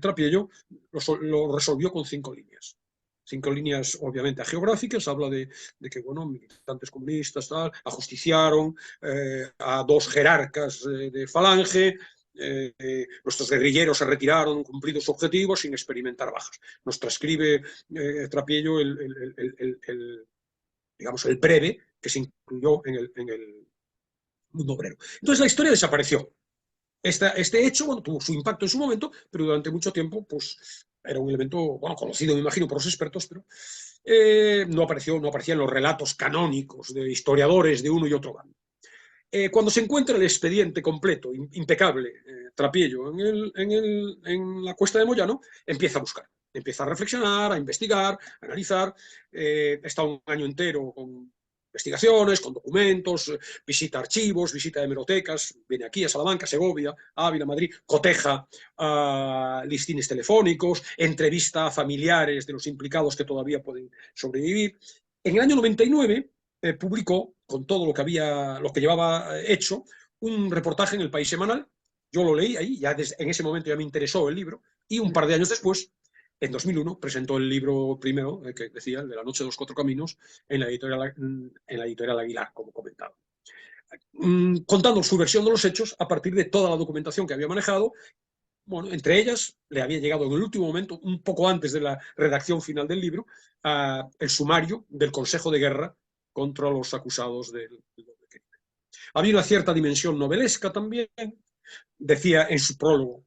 Trapillo, lo resolvió con 5 líneas. 5 líneas, obviamente, geográficas. Habla de que, bueno, militantes comunistas ajusticiaron a 2 jerarcas de Falange. Nuestros guerrilleros se retiraron cumplidos su objetivo sin experimentar bajas. Nos transcribe Trapillo digamos, el breve que se incluyó en mundo obrero. Entonces la historia desapareció. Este hecho, bueno, tuvo su impacto en su momento, pero durante mucho tiempo, pues, era un elemento, bueno, conocido, me imagino, por los expertos, pero no aparecía en los relatos canónicos de historiadores de uno y otro bando. Cuando se encuentra el expediente completo, impecable, Trapiello, en la cuesta de Moyano, empieza a buscar, empieza a reflexionar, a investigar, a analizar. Está un año entero con investigaciones, con documentos, visita archivos, visita hemerotecas, viene aquí a Salamanca, Segovia, Ávila, Madrid, coteja listines telefónicos, entrevista a familiares de los implicados que todavía pueden sobrevivir. En el año 99 publicó, con todo lo que llevaba hecho, un reportaje en El País Semanal. Yo lo leí ahí, en ese momento ya me interesó el libro, y un par de años después, en 2001, presentó el libro primero, que decía, el de La Noche de los Cuatro Caminos, en la editorial Aguilar, como comentaba. Contando su versión de los hechos a partir de toda la documentación que había manejado. Bueno, entre ellas le había llegado en el último momento, un poco antes de la redacción final del libro, el sumario del Consejo de Guerra contra los acusados del doble crimen. Había una cierta dimensión novelesca también. Decía en su prólogo,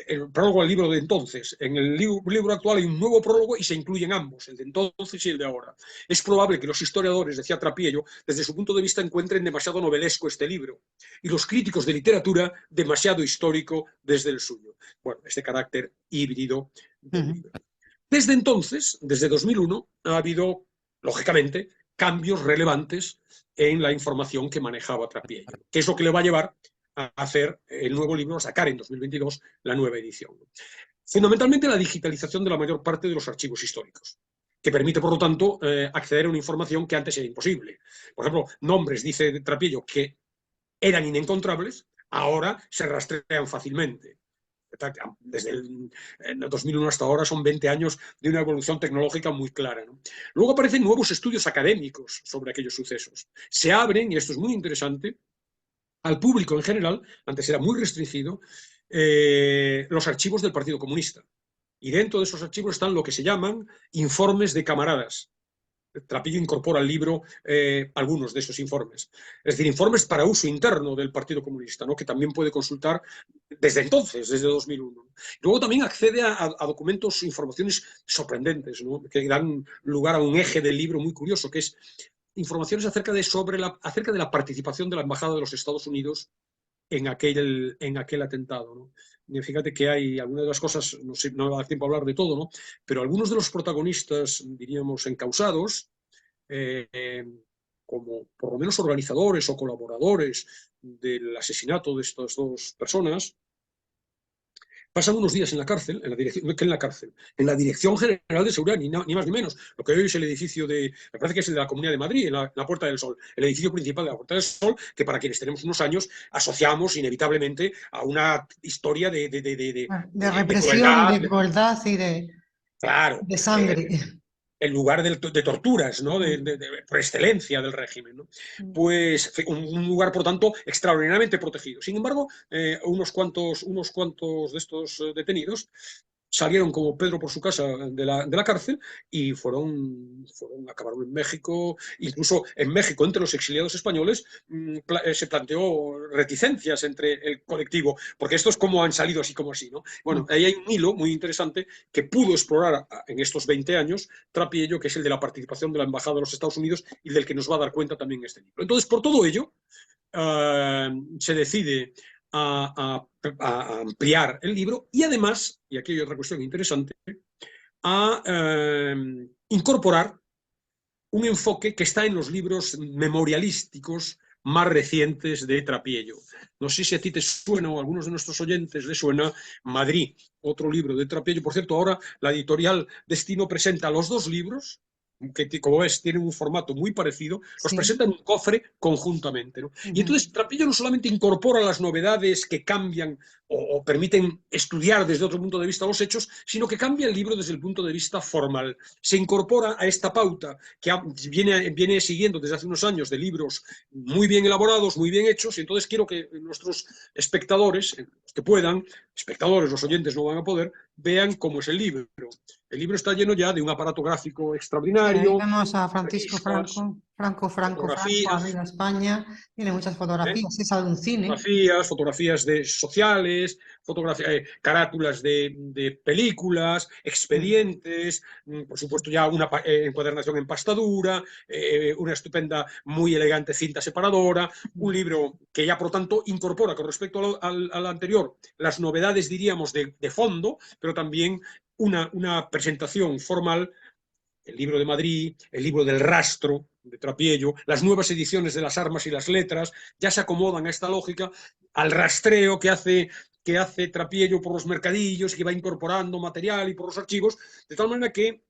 el prólogo al libro de entonces, en el libro actual hay un nuevo prólogo y se incluyen ambos, el de entonces y el de ahora. Es probable que los historiadores, decía Trapiello, desde su punto de vista encuentren demasiado novelesco este libro y los críticos de literatura demasiado histórico desde el suyo. Bueno, este carácter híbrido del libro. Desde entonces, desde 2001, ha habido, lógicamente, cambios relevantes en la información que manejaba Trapiello, que es lo que le va a llevar a hacer el nuevo libro, a sacar en 2022 la nueva edición. Fundamentalmente la digitalización de la mayor parte de los archivos históricos, que permite, por lo tanto, acceder a una información que antes era imposible. Por ejemplo, nombres, dice Trapiello, que eran inencontrables, ahora se rastrean fácilmente. Desde el 2001 hasta ahora son 20 años de una evolución tecnológica muy clara, ¿no? Luego aparecen nuevos estudios académicos sobre aquellos sucesos. Se abren, y esto es muy interesante, al público en general, antes era muy restringido, los archivos del Partido Comunista. Y dentro de esos archivos están lo que se llaman informes de camaradas. Trapiello incorpora al libro algunos de esos informes. Es decir, informes para uso interno del Partido Comunista, ¿no? Que también puede consultar desde entonces, desde 2001. Luego también accede a documentos, informaciones sorprendentes, ¿no? Que dan lugar a un eje del libro muy curioso, que es informaciones acerca de la participación de la Embajada de los Estados Unidos en aquel atentado, ¿no? Fíjate que hay algunas de las cosas, no sé, no da tiempo a hablar de todo, ¿no? Pero algunos de los protagonistas, diríamos, encausados, como por lo menos organizadores o colaboradores del asesinato de estas dos personas, pasan unos días en la cárcel, en la Dirección General de Seguridad, ni más ni menos. Lo que hoy es el edificio me parece que es el de la Comunidad de Madrid, en la Puerta del Sol, el edificio principal de la Puerta del Sol, que para quienes tenemos unos años asociamos inevitablemente a una historia de represión, crueldad, de crueldad y claro, de sangre. el lugar de torturas, ¿no? Por excelencia del régimen, ¿no? Pues un lugar, por tanto, extraordinariamente protegido. Sin embargo, unos cuantos de estos detenidos salieron como Pedro por su casa de la cárcel y acabaron en México. Incluso en México, entre los exiliados españoles, se planteó reticencias entre el colectivo, porque estos cómo han salido así como así, ¿no? Bueno, ahí hay un hilo muy interesante que pudo explorar en estos 20 años Trapiello, que es el de la participación de la Embajada de los Estados Unidos y del que nos va a dar cuenta también este libro. Entonces, por todo ello, se decide a ampliar el libro y además, y aquí hay otra cuestión interesante, a incorporar un enfoque que está en los libros memorialísticos más recientes de Trapiello. No sé si a ti te suena o a algunos de nuestros oyentes les suena Madrid, otro libro de Trapiello. Por cierto, ahora la editorial Destino presenta los dos libros, que como ves tienen un formato muy parecido, los presenta en un cofre conjuntamente, ¿no? Y entonces Trapiello no solamente incorpora las novedades que cambian o permiten estudiar desde otro punto de vista los hechos, sino que cambia el libro desde el punto de vista formal. Se incorpora a esta pauta que viene siguiendo desde hace unos años de libros muy bien elaborados, muy bien hechos, y entonces quiero que nuestros espectadores, los que puedan, espectadores, los oyentes no van a poder, vean cómo es el libro. El libro está lleno ya de un aparato gráfico extraordinario. Ahí vemos a Francisco Franco, fotografías, arriba España, tiene muchas ¿eh? fotografías, es un cine. Fotografías sociales, carátulas de películas, Mm. expedientes, por supuesto ya una encuadernación en pastadura, una estupenda, muy elegante cinta separadora, un libro que ya por lo tanto incorpora con respecto al anterior las novedades, diríamos, de fondo, pero también una presentación formal. El libro de Madrid, el libro del rastro de Trapiello, las nuevas ediciones de las armas y las letras, ya se acomodan a esta lógica, al rastreo que hace Trapiello por los mercadillos, que va incorporando material y por los archivos, de tal manera que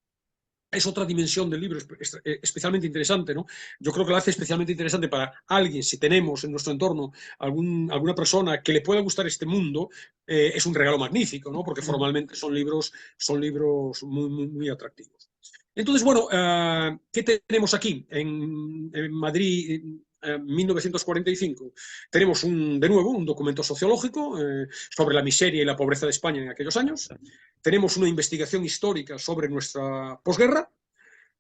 es otra dimensión del libro especialmente interesante, ¿no? Yo creo que lo hace especialmente interesante para alguien, si tenemos en nuestro entorno alguna persona que le pueda gustar este mundo, es un regalo magnífico, ¿no? Porque formalmente son libros muy, muy, muy atractivos. Entonces, bueno, ¿qué tenemos aquí en Madrid? 1945 tenemos de nuevo un documento sociológico sobre la miseria y la pobreza de España en aquellos años, tenemos una investigación histórica sobre nuestra posguerra,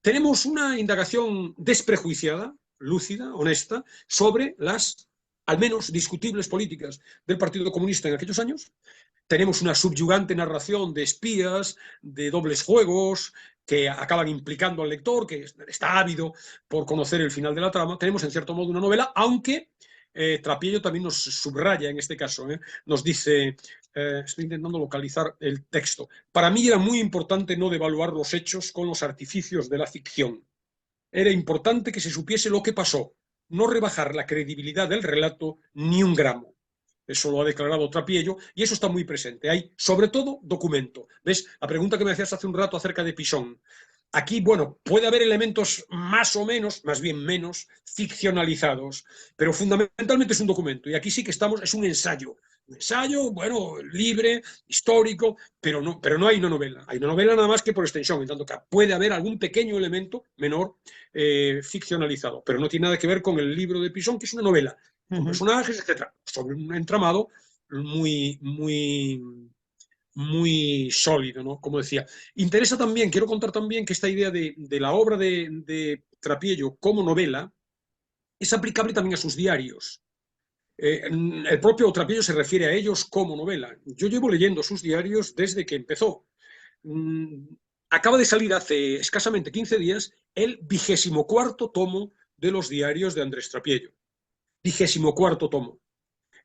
tenemos una indagación desprejuiciada, lúcida, honesta, sobre las, al menos, discutibles políticas del Partido Comunista en aquellos años, tenemos una subyugante narración de espías, de dobles juegos, que acaban implicando al lector, que está ávido por conocer el final de la trama. Tenemos, en cierto modo, una novela, aunque Trapiello también nos subraya en este caso, nos dice, estoy intentando localizar el texto, para mí era muy importante no devaluar los hechos con los artificios de la ficción. Era importante que se supiese lo que pasó, no rebajar la credibilidad del relato ni un gramo. Eso lo ha declarado Trapiello y eso está muy presente. Hay, sobre todo, documento. ¿Ves? La pregunta que me hacías hace un rato acerca de Pisón. Aquí, bueno, puede haber elementos más o menos, más bien menos, ficcionalizados, pero fundamentalmente es un documento. Y aquí sí que estamos, es un ensayo. Un ensayo, bueno, libre, histórico, pero no hay una novela. Hay una novela nada más que por extensión, en tanto que puede haber algún pequeño elemento menor ficcionalizado, pero no tiene nada que ver con el libro de Pisón, que es una novela con personajes, etcétera, sobre un entramado muy, muy, muy sólido, ¿no? Como decía. Interesa también, quiero contar también que esta idea de la obra de Trapiello como novela es aplicable también a sus diarios. El propio Trapiello se refiere a ellos como novela. Yo llevo leyendo sus diarios desde que empezó. Acaba de salir hace escasamente 15 días el 24º tomo de los diarios de Andrés Trapiello. 24º tomo.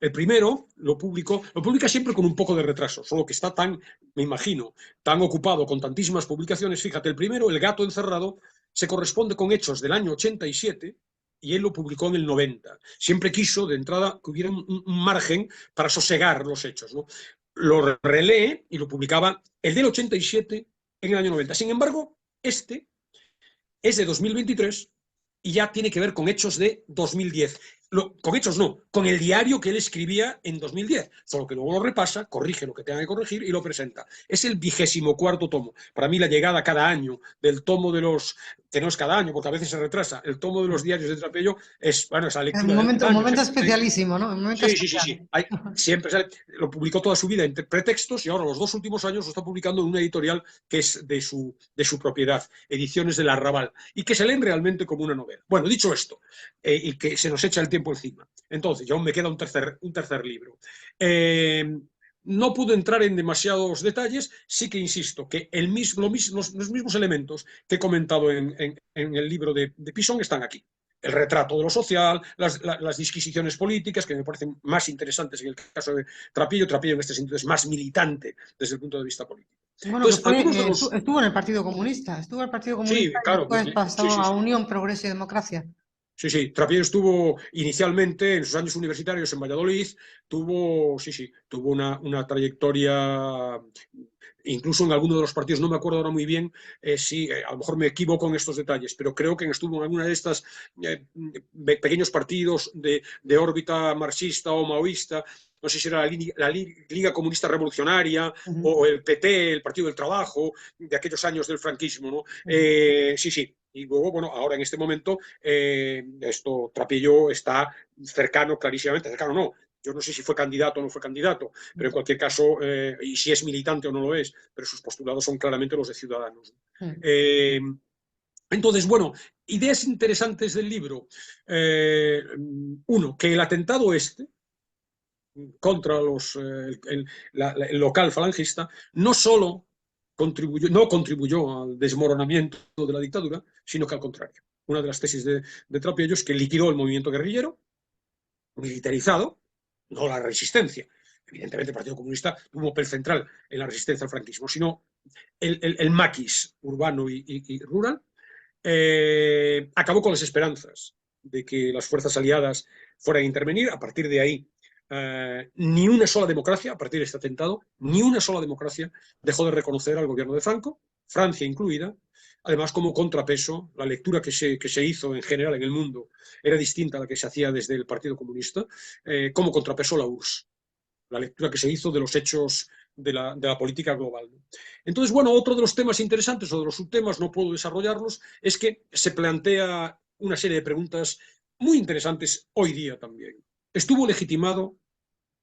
El primero lo publica siempre con un poco de retraso, solo que está tan, me imagino, tan ocupado con tantísimas publicaciones. Fíjate, el primero, El gato encerrado, se corresponde con hechos del año 87 y él lo publicó en el 90. Siempre quiso, de entrada, que hubiera un margen para sosegar los hechos, ¿no? Lo relee y lo publicaba el del 87 en el año 90. Sin embargo, este es de 2023 y ya tiene que ver con hechos de 2010. Con hechos no, con el diario que él escribía en 2010, solo que luego lo repasa, corrige lo que tenga que corregir y lo presenta. Es el 24º tomo. Para mí la llegada cada año del tomo de los, que no es cada año, porque a veces se retrasa, el tomo de los diarios de Trapiello es, bueno, esa lectura del Un año. momento especialísimo, ¿no? Un momento Sí, sí, sí, especial. sí. Siempre lo publicó toda su vida en pretextos y ahora los 2 últimos años lo está publicando en una editorial que es de su propiedad, Ediciones del Arrabal, y que se leen realmente como una novela. Bueno, dicho esto, y que se nos echa el tiempo encima, entonces ya aún me queda un tercer libro. No pude entrar en demasiados detalles, sí que insisto que los mismos elementos que he comentado en el libro de Pisón están aquí. El retrato de lo social, las disquisiciones políticas, que me parecen más interesantes en el caso de Trapiello. Trapiello en este sentido es más militante desde el punto de vista político. Bueno, Entonces, algunos de los... estuvo en el Partido Comunista, estuvo en el Partido Sí, Comunista y claro, después sí, pasó sí, a sí. Unión, Progreso y Democracia. Sí, sí, Trapiello estuvo inicialmente en sus años universitarios en Valladolid, tuvo una trayectoria, incluso en alguno de los partidos, no me acuerdo ahora muy bien, a lo mejor me equivoco en estos detalles, pero creo que estuvo en alguna de estas pequeños partidos de órbita marxista o maoísta, no sé si era la Liga Comunista Revolucionaria o el PT, el Partido del Trabajo, de aquellos años del franquismo, ¿no? Sí. Y luego, bueno, ahora en este momento, Trapiello está cercano, clarísimamente, cercano no, yo no sé si fue candidato o no fue candidato, pero en cualquier caso, y si es militante o no lo es, pero sus postulados son claramente los de Ciudadanos. Entonces, bueno, ideas interesantes del libro. Uno, que el atentado contra el local falangista no solo no contribuyó al desmoronamiento de la dictadura, sino que al contrario. Una de las tesis de Trapiello es que liquidó el movimiento guerrillero, militarizado, no la resistencia. Evidentemente el Partido Comunista tuvo un papel central en la resistencia al franquismo, sino el maquis urbano y rural. Acabó con las esperanzas de que las fuerzas aliadas fueran a intervenir. A partir de ahí, ni una sola democracia, a partir de este atentado, ni una sola democracia dejó de reconocer al gobierno de Franco, Francia incluida. Además, como contrapeso, la lectura que se hizo en general en el mundo era distinta a la que se hacía desde el Partido Comunista. Como contrapeso, la URSS, la lectura que se hizo de los hechos de la política global. Entonces, bueno, otro de los temas interesantes o de los subtemas, no puedo desarrollarlos, es que se plantea una serie de preguntas muy interesantes hoy día también. ¿Estuvo legitimado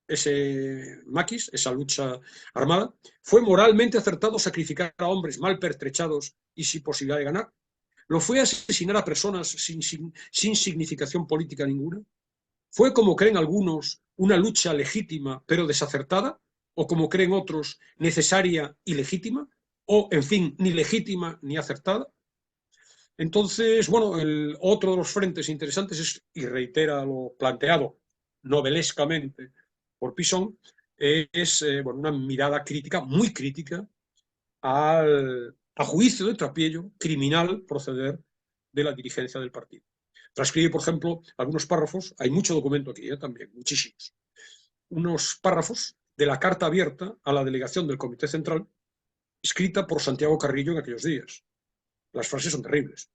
ese maquis, esa lucha armada? ¿Fue moralmente acertado sacrificar a hombres mal pertrechados y sin posibilidad de ganar? ¿Lo fue asesinar a personas sin significación política ninguna? ¿Fue, como creen algunos, una lucha legítima pero desacertada? ¿O, como creen otros, necesaria y legítima? ¿O, en fin, ni legítima ni acertada? Entonces, bueno, otro de los frentes interesantes es, y reitera lo planteado novelescamente por Pisón, es bueno, una mirada crítica, muy crítica, a juicio de Trapiello, criminal proceder de la dirigencia del partido. Transcribe, por ejemplo, algunos párrafos, hay mucho documento aquí también, muchísimos, unos párrafos de la carta abierta a la delegación del Comité Central, escrita por Santiago Carrillo en aquellos días. Las frases son terribles.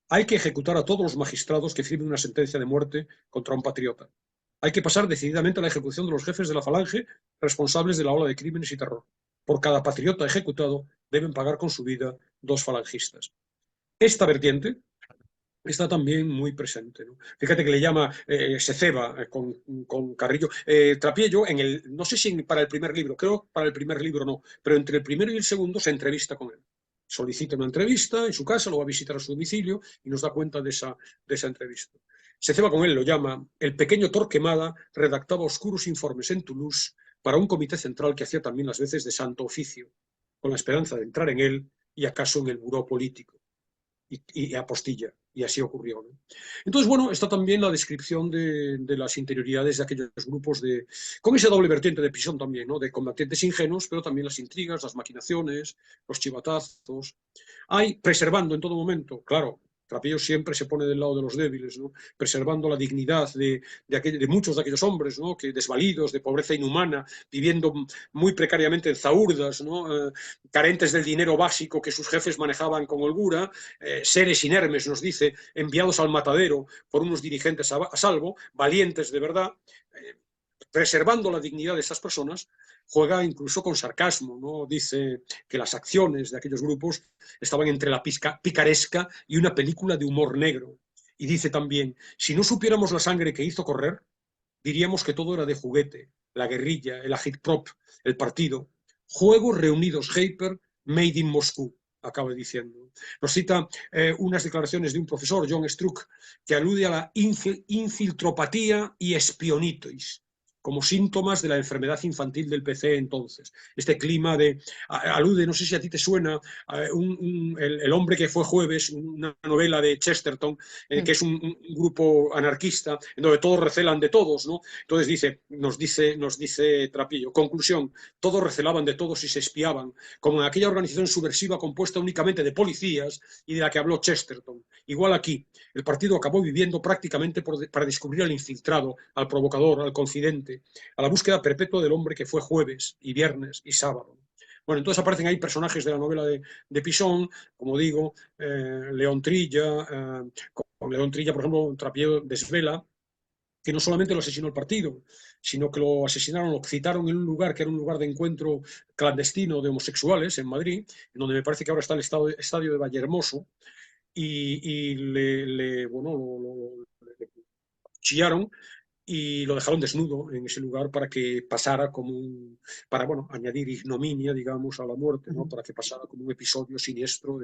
Hay que ejecutar a todos los magistrados que firmen una sentencia de muerte contra un patriota. Hay que pasar decididamente a la ejecución de los jefes de la falange responsables de la ola de crímenes y terror. Por cada patriota ejecutado deben pagar con su vida 2 falangistas. Esta vertiente está también muy presente, ¿no? Fíjate que le llama, se ceba con Carrillo. Trapiello, no sé si para el primer libro, creo para el primer libro no, pero entre el primero y el segundo se entrevista con él. Solicita una entrevista en su casa, lo va a visitar a su domicilio y nos da cuenta de esa entrevista. Se ceba con él, lo llama. El pequeño Torquemada redactaba oscuros informes en Toulouse para un comité central que hacía también las veces de santo oficio, con la esperanza de entrar en él y acaso en el buró político. Y apostilla, y así ocurrió, ¿no? Entonces, bueno, está también la descripción de las interioridades de aquellos grupos con ese doble vertiente de Pisón también, ¿no? De combatientes ingenuos, pero también las intrigas, las maquinaciones, los chivatazos. Hay, preservando en todo momento, claro, Trapiello siempre se pone del lado de los débiles, ¿no? Preservando la dignidad de muchos de aquellos hombres, ¿no? Que desvalidos, de pobreza inhumana, viviendo muy precariamente en zaurdas, ¿no? Carentes del dinero básico que sus jefes manejaban con holgura, seres inermes, nos dice, enviados al matadero por unos dirigentes a salvo, valientes de verdad, preservando la dignidad de estas personas, juega incluso con sarcasmo, ¿no? Dice que las acciones de aquellos grupos estaban entre la picaresca y una película de humor negro. Y dice también, si no supiéramos la sangre que hizo correr, diríamos que todo era de juguete, la guerrilla, el agitprop, el partido, juegos reunidos Hyper, made in Moscú, acaba diciendo. Nos cita unas declaraciones de un profesor, John Struck, que alude a la infiltropatía y espionitis como síntomas de la enfermedad infantil del PC entonces. Este clima alude, no sé si a ti te suena, el hombre que fue jueves, una novela de Chesterton, que es un grupo anarquista, en donde todos recelan de todos, ¿no? Entonces nos dice Trapiello, conclusión, todos recelaban de todos y se espiaban, como en aquella organización subversiva compuesta únicamente de policías y de la que habló Chesterton. Igual aquí, el partido acabó viviendo prácticamente para descubrir al infiltrado, al provocador, al confidente, a la búsqueda perpetua del hombre que fue jueves y viernes y sábado. Bueno, entonces aparecen ahí personajes de la novela de Pisón, como digo, León Trilla, con León Trilla, por ejemplo, Trapiello desvela que no solamente lo asesinó el partido, sino que lo asesinaron, lo citaron en un lugar que era un lugar de encuentro clandestino de homosexuales en Madrid, en donde me parece que ahora está el estadio de Vallehermoso, y le chillaron y lo dejaron desnudo en ese lugar para que pasara como para, bueno, añadir ignominia, digamos, a la muerte, ¿no? Para que pasara como un episodio siniestro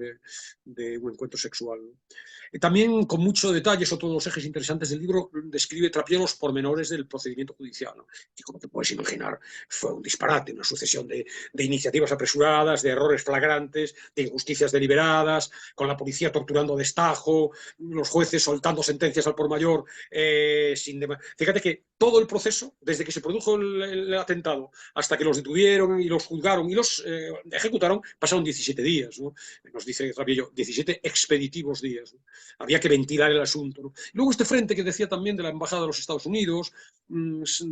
de un encuentro sexual, ¿no? También con mucho detalle, eso todos los ejes interesantes del libro, describe Trappier los pormenores del procedimiento judicial, ¿no? Y como te puedes imaginar, fue un disparate, una sucesión de iniciativas apresuradas, de errores flagrantes, de injusticias deliberadas, con la policía torturando a destajo, los jueces soltando sentencias al por mayor, fíjate que todo el proceso, desde que se produjo el atentado hasta que los detuvieron y los juzgaron y los ejecutaron, pasaron 17 días, ¿no? Nos dice Trappier, 17 expeditivos días, ¿no? Había que ventilar el asunto, ¿no? Luego este frente que decía también de la Embajada de los Estados Unidos,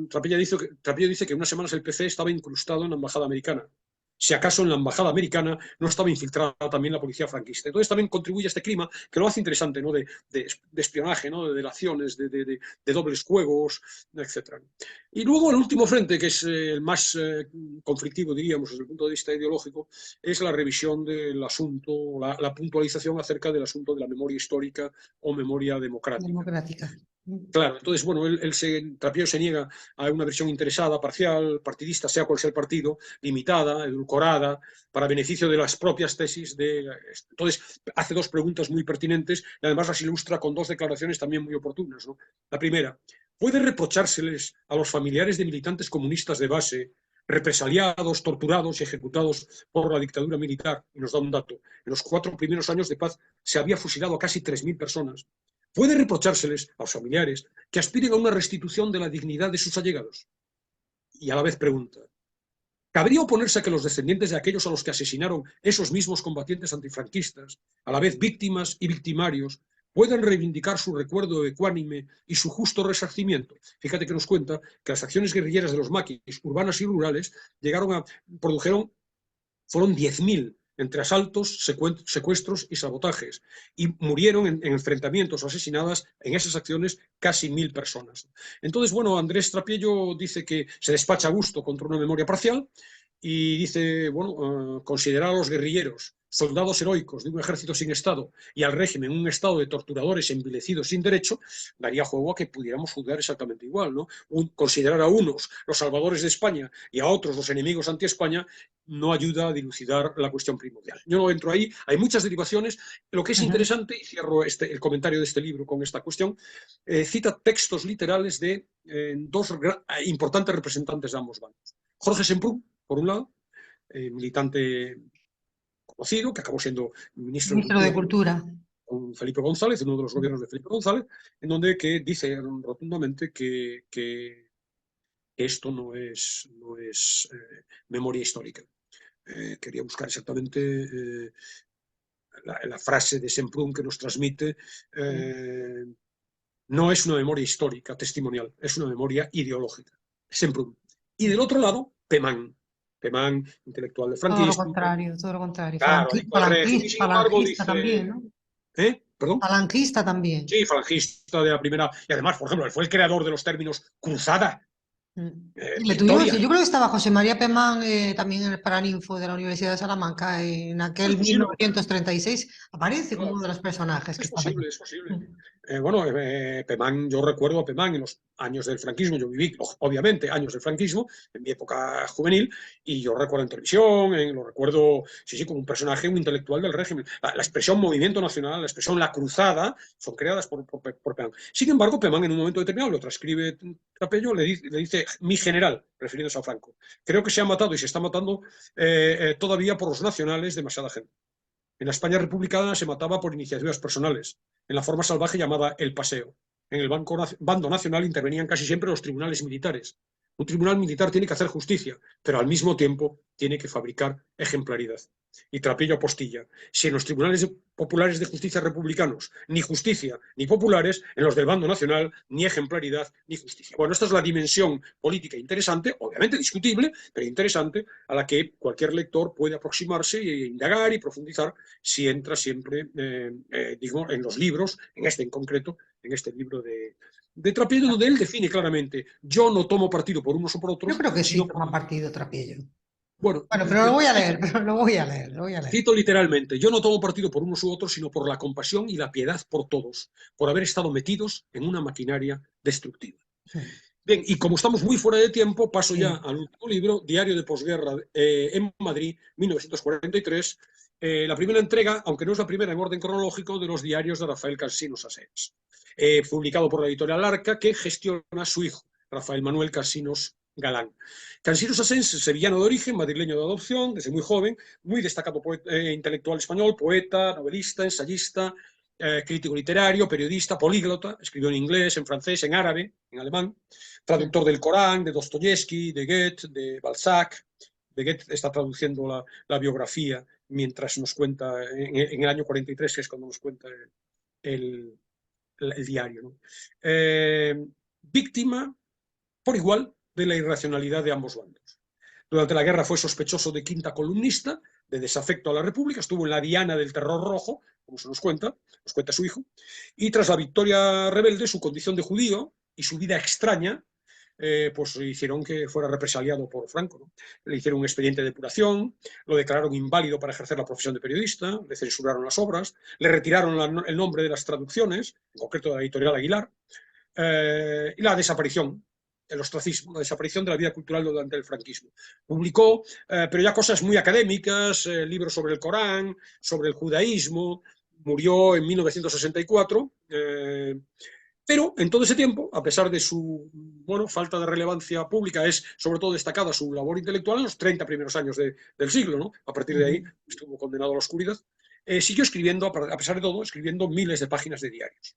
Trappier dice que unas semanas el PC estaba incrustado en la Embajada americana. Si acaso en la embajada americana no estaba infiltrada también la policía franquista. Entonces también contribuye a este clima que lo hace interesante, ¿no? de espionaje, ¿no? De delaciones, de dobles juegos, etc. Y luego el último frente, que es el más conflictivo, diríamos, desde el punto de vista ideológico, es la revisión del asunto, la puntualización acerca del asunto de la memoria histórica o memoria democrática. Democrática. Claro, entonces, bueno, Trappier se niega a una versión interesada, parcial, partidista, sea cual sea el partido, limitada, edulcorada, para beneficio de las propias tesis de... Entonces, hace dos preguntas muy pertinentes y además las ilustra con dos declaraciones también muy oportunas, ¿no? La primera, ¿puede reprochárseles a los familiares de militantes comunistas de base, represaliados, torturados y ejecutados por la dictadura militar? Y nos da un dato. En los 4 primeros años de paz se había fusilado a casi 3.000 personas. ¿Puede reprochárseles a los familiares que aspiren a una restitución de la dignidad de sus allegados? Y a la vez pregunta, ¿cabría oponerse a que los descendientes de aquellos a los que asesinaron esos mismos combatientes antifranquistas, a la vez víctimas y victimarios, puedan reivindicar su recuerdo ecuánime y su justo resarcimiento? Fíjate que nos cuenta que las acciones guerrilleras de los maquis, urbanas y rurales, fueron 10.000 entre asaltos, secuestros y sabotajes, y murieron en enfrentamientos o asesinadas en esas acciones casi 1.000 personas. Entonces, bueno, Andrés Trappier dice que se despacha a gusto contra una memoria parcial y dice, bueno, considerar a los guerrilleros soldados heroicos de un ejército sin Estado y al régimen un Estado de torturadores envilecidos sin derecho, daría juego a que pudiéramos juzgar exactamente igual, ¿no? Considerar a unos los salvadores de España y a otros los enemigos anti-España no ayuda a dilucidar la cuestión primordial. Yo no entro ahí, hay muchas derivaciones. Lo que es interesante, y cierro el comentario de este libro con esta cuestión, cita textos literales de dos importantes representantes de ambos bandos. Jorge Semprún, por un lado, militante conocido, que acabó siendo ministro de Cultura. Con Felipe González, uno de los gobiernos de Felipe González, en donde dice rotundamente que esto no es memoria histórica. Quería buscar exactamente la frase de Semprún que nos transmite. No es una memoria histórica, testimonial, es una memoria ideológica. Semprún. Y del otro lado, Pemán, intelectual de franquismo. Todo lo contrario. Claro, Falangista también, ¿no? ¿Perdón? Falangista también. Sí, falangista de la primera. Y además, por ejemplo, él fue el creador de los términos cruzada. Yo creo que estaba José María Pemán también en el Paraninfo de la Universidad de Salamanca en aquel 1936. Aparece como uno de los personajes que estaba ahí. Es posible. Bueno, Pemán, yo recuerdo a Pemán en los años del franquismo, yo viví, obviamente, años del franquismo, en mi época juvenil, y yo recuerdo en televisión, lo recuerdo, sí, como un personaje, un intelectual del régimen. La expresión movimiento nacional, la expresión la cruzada, son creadas por Pemán. Sin embargo, Pemán en un momento determinado lo transcribe Trappier, le dice mi general, refiriéndose a Franco. Creo que se ha matado y se está matando todavía por los nacionales demasiada gente. En la España republicana se mataba por iniciativas personales, en la forma salvaje llamada el paseo. En el bando nacional intervenían casi siempre los tribunales militares. Un tribunal militar tiene que hacer justicia, pero al mismo tiempo tiene que fabricar ejemplaridad. Y Trappier apostilla, si en los tribunales populares de justicia republicanos ni justicia ni populares, en los del bando nacional ni ejemplaridad ni justicia. Bueno, esta es la dimensión política interesante, obviamente discutible, pero interesante, a la que cualquier lector puede aproximarse e indagar y profundizar si entra siempre, digo, en los libros, en este en concreto, en este libro de Trappier, donde él define claramente, yo no tomo partido por unos o por otros. Yo creo que sí toma partido Trappier. Bueno, pero lo voy a leer, lo voy a leer. Cito literalmente, yo no tomo partido por unos u otros, sino por la compasión y la piedad por todos, por haber estado metidos en una maquinaria destructiva. Sí, Bien, y como estamos muy fuera de tiempo, paso ya sí. al último libro, Diario de posguerra en Madrid, 1943, la primera entrega, aunque no es la primera en orden cronológico, de los diarios de Rafael Cansinos Asens, publicado por la editorial Arca, que gestiona su hijo, Rafael Manuel Cansinos Galán. Cansinos Asens, sevillano de origen, madrileño de adopción, desde muy joven, muy destacado intelectual español, poeta, novelista, ensayista, crítico literario, periodista, políglota, escribió en inglés, en francés, en árabe, en alemán, traductor del Corán, de Dostoyevsky, de Goethe, de Balzac. De Goethe está traduciendo la biografía mientras nos cuenta, en el año 43, que es cuando nos cuenta el, el diario, ¿no? Víctima, por igual, de la irracionalidad de ambos bandos. Durante la guerra fue sospechoso de quinta columnista, de desafecto a la República, estuvo en la diana del terror rojo, como se nos cuenta su hijo, y tras la victoria rebelde, su condición de judío y su vida extraña, pues hicieron que fuera represaliado por Franco, ¿no? Le hicieron un expediente de depuración, lo declararon inválido para ejercer la profesión de periodista, le censuraron las obras, le retiraron el nombre de las traducciones, en concreto de la editorial Aguilar, y la desaparición, el ostracismo, la desaparición de la vida cultural durante el franquismo. Publicó, pero ya cosas muy académicas, libros sobre el Corán, sobre el judaísmo, murió en 1964, pero en todo ese tiempo, a pesar de su falta de relevancia pública, es sobre todo destacada su labor intelectual en los 30 primeros años del siglo, ¿no? A partir de ahí estuvo condenado a la oscuridad. Siguió escribiendo, a pesar de todo, escribiendo miles de páginas de diarios.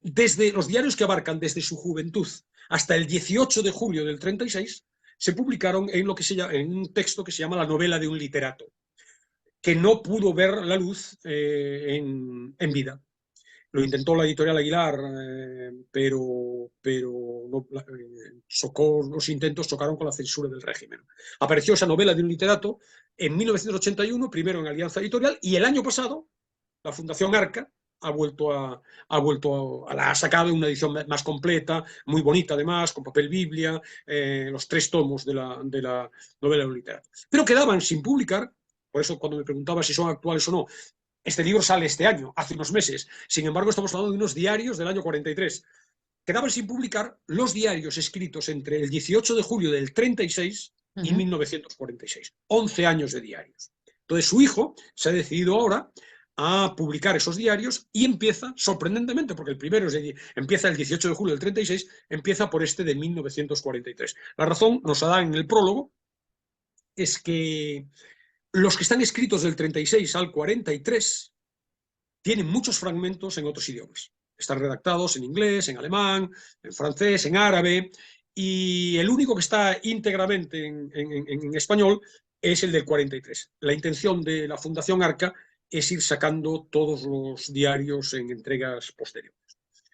Desde los diarios que abarcan desde su juventud hasta el 18 de julio del 36, se publicaron en un texto que se llama La novela de un literato, que no pudo ver la luz en vida. Lo intentó la editorial Aguilar, pero no, los intentos chocaron con la censura del régimen. Apareció esa novela de un literato en 1981, primero en Alianza Editorial, y el año pasado la Fundación Arca ha sacado una edición más completa, muy bonita además, con papel biblia, los 3 tomos de la novela de un literato. Pero quedaban sin publicar, por eso cuando me preguntaba si son actuales o no, este libro sale este año, hace unos meses. Sin embargo, estamos hablando de unos diarios del año 43. Quedaban sin publicar los diarios escritos entre el 18 de julio del 36 y 1946. 11 años de diarios. Entonces, su hijo se ha decidido ahora a publicar esos diarios y empieza, sorprendentemente, porque el primero empieza el 18 de julio del 36, empieza por este de 1943. La razón nos da en el prólogo, es que los que están escritos del 36 al 43 tienen muchos fragmentos en otros idiomas. Están redactados en inglés, en alemán, en francés, en árabe, y el único que está íntegramente en español es el del 43. La intención de la Fundación Arca es ir sacando todos los diarios en entregas posteriores.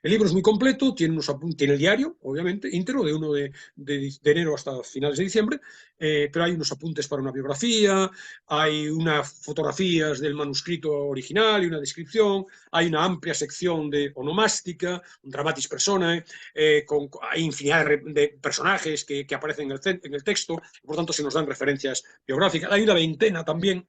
El libro es muy completo, tiene el diario, obviamente, íntegro, de 1 de enero hasta finales de diciembre, pero hay unos apuntes para una biografía, hay unas fotografías del manuscrito original y una descripción, hay una amplia sección de onomástica, un dramatis personae, hay infinidad de personajes que aparecen en el texto, por tanto se nos dan referencias biográficas. Hay una veintena también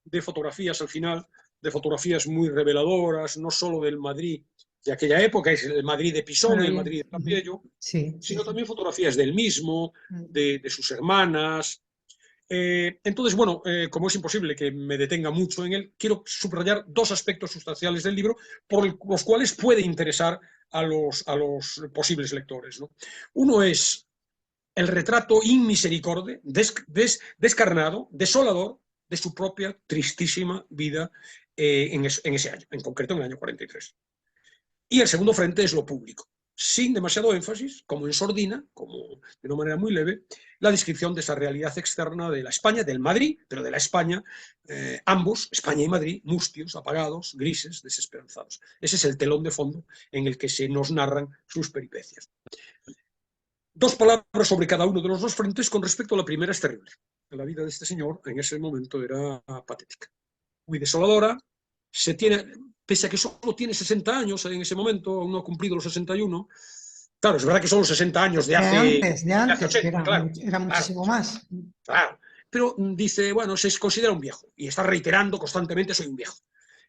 de fotografías al final, de fotografías muy reveladoras, no solo del Madrid de aquella época, es el Madrid de Pisón y el Madrid de Campiello, sino también fotografías del mismo, de sus hermanas. Entonces, bueno, como es imposible que me detenga mucho en él, quiero subrayar 2 aspectos sustanciales del libro por los cuales puede interesar a los posibles lectores, ¿no? Uno es el retrato inmisericorde, descarnado, desolador, de su propia tristísima vida en ese año, en concreto en el año 43. Y el segundo frente es lo público, sin demasiado énfasis, como en sordina, como de una manera muy leve, la descripción de esa realidad externa de la España, del Madrid, pero de la España, ambos, España y Madrid, mustios, apagados, grises, desesperanzados. Ese es el telón de fondo en el que se nos narran sus peripecias. 2 palabras sobre cada uno de los 2 frentes. Con respecto a la primera, es terrible. La vida de este señor en ese momento era patética, muy desoladora. Pese a que solo tiene 60 años en ese momento, aún no ha cumplido los 61. Claro, es verdad que son los 60 años de hace 80, claro. Era muchísimo más. Claro, pero dice, bueno, se considera un viejo y está reiterando constantemente, soy un viejo.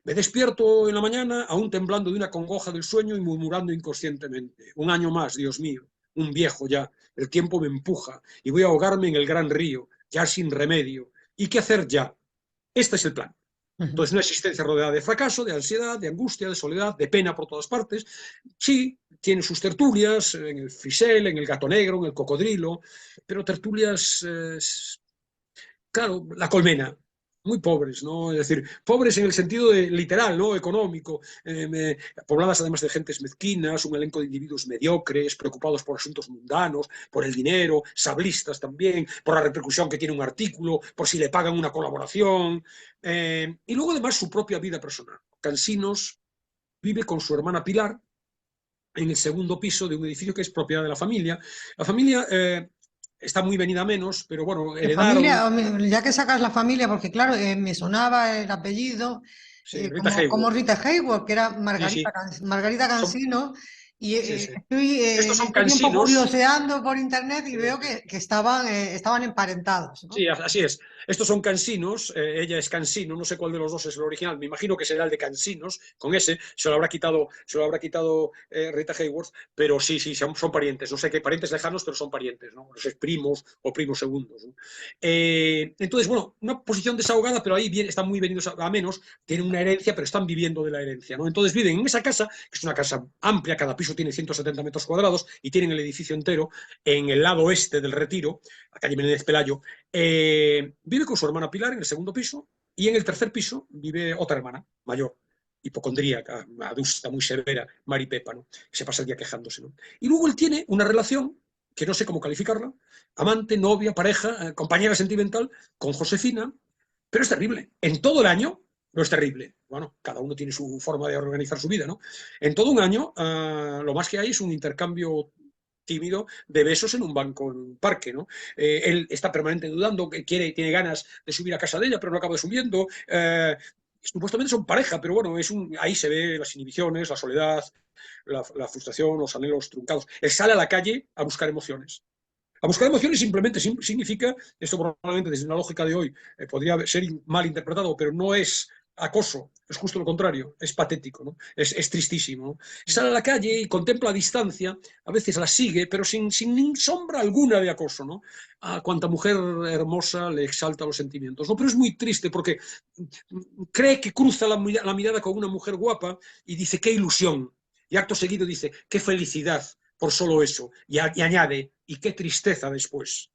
Me despierto en la mañana aún temblando de una congoja del sueño y murmurando inconscientemente. Un año más, Dios mío, un viejo ya, el tiempo me empuja y voy a ahogarme en el gran río, ya sin remedio. ¿Y qué hacer ya? Este es el plan. Ujú. Entonces, una existencia rodeada de fracaso, de ansiedad, de angustia, de soledad, de pena por todas partes. Sí, tiene sus tertulias, en el Frisel, en el Gato Negro, en el Cocodrilo, pero tertulias, claro, la colmena, muy pobres, ¿no? Es decir, pobres en el sentido de, literal, ¿no? Económico, pobladas además de gentes mezquinas, un elenco de individuos mediocres, preocupados por asuntos mundanos, por el dinero, sablistas también, por la repercusión que tiene un artículo, por si le pagan una colaboración, y luego además su propia vida personal. Cansinos vive con su hermana Pilar en el segundo piso de un edificio que es propiedad de la familia. La familia está muy venida a menos, pero bueno, De familia, heredaron, ya que sacas la familia, porque claro, me sonaba el apellido, sí, Rita como Hayworth, Rita Hayworth, que era sí, sí, Margarita son, Cansino, y sí, sí. estoy Estos en son este tiempo cansinos, curioseando por internet y sí, veo sí. que estaban emparentados, ¿no? Sí, así es. Estos son cansinos, ella es cansino, no sé cuál de los dos es el original, me imagino que será el de cansinos, con ese, se lo habrá quitado Rita Hayworth, pero sí, sí, son parientes, no sé qué, parientes lejanos, pero son parientes, ¿no? No sé, primos o primos segundos, ¿no? Entonces, bueno, una posición desahogada, pero ahí bien, están muy venidos a menos, tienen una herencia, pero están viviendo de la herencia, ¿no? Entonces viven en esa casa, que es una casa amplia, cada piso tiene 170 metros cuadrados y tienen el edificio entero en el lado oeste del Retiro, la calle Menéndez Pelayo. Vive con su hermana Pilar en el segundo piso y en el tercer piso vive otra hermana mayor, hipocondríaca, adusta, muy severa, Mari Pepa, ¿no? Que se pasa el día quejándose, ¿no? Y luego él tiene una relación que no sé cómo calificarla, amante, novia, pareja, compañera sentimental, con Josefina, pero es terrible. En todo el año no es terrible. Bueno, cada uno tiene su forma de organizar su vida, ¿no? En todo un año, lo más que hay es un intercambio tímido de besos en un banco, en un parque, ¿no? Él está permanente dudando, que tiene ganas de subir a casa de ella, pero no acaba subiendo. Supuestamente son pareja, pero bueno, ahí se ve las inhibiciones, la soledad, la frustración, los anhelos truncados. Él sale a la calle a buscar emociones. A buscar emociones simplemente significa, esto probablemente desde una lógica de hoy podría ser mal interpretado, pero no es acoso, es justo lo contrario, es patético, ¿no? Es tristísimo, ¿no? Sale a la calle y contempla a distancia, a veces la sigue, pero sin sombra alguna de acoso, ¿no? A cuanta mujer hermosa le exalta los sentimientos, ¿no? Pero es muy triste porque cree que cruza la mirada con una mujer guapa y dice, qué ilusión. Y acto seguido dice, qué felicidad por solo eso. Y añade, y qué tristeza después.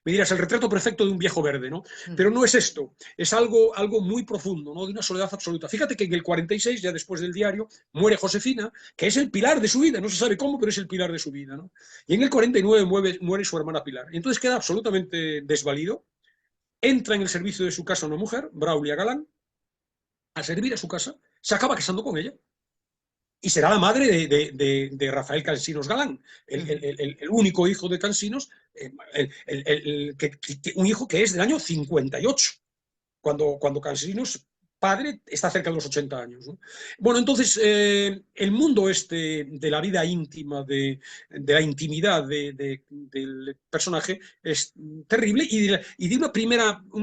Me dirás, el retrato perfecto de un viejo verde, ¿no? Pero no es esto, es algo muy profundo, ¿no? De una soledad absoluta. Fíjate que en el 46, ya después del diario, muere Josefina, que es el pilar de su vida, no se sabe cómo, pero es el pilar de su vida, ¿no? Y en el 49 muere su hermana Pilar. Y entonces queda absolutamente desvalido, entra en el servicio de su casa una mujer, Braulia Galán, a servir a su casa, se acaba casando con ella y será la madre de Rafael Cansinos Galán, el único hijo de Cansinos, un hijo que es del año 58, cuando Cansinos, padre, está cerca de los 80 años, ¿no? Bueno, entonces, el mundo este de la vida íntima, la intimidad del personaje es terrible y de una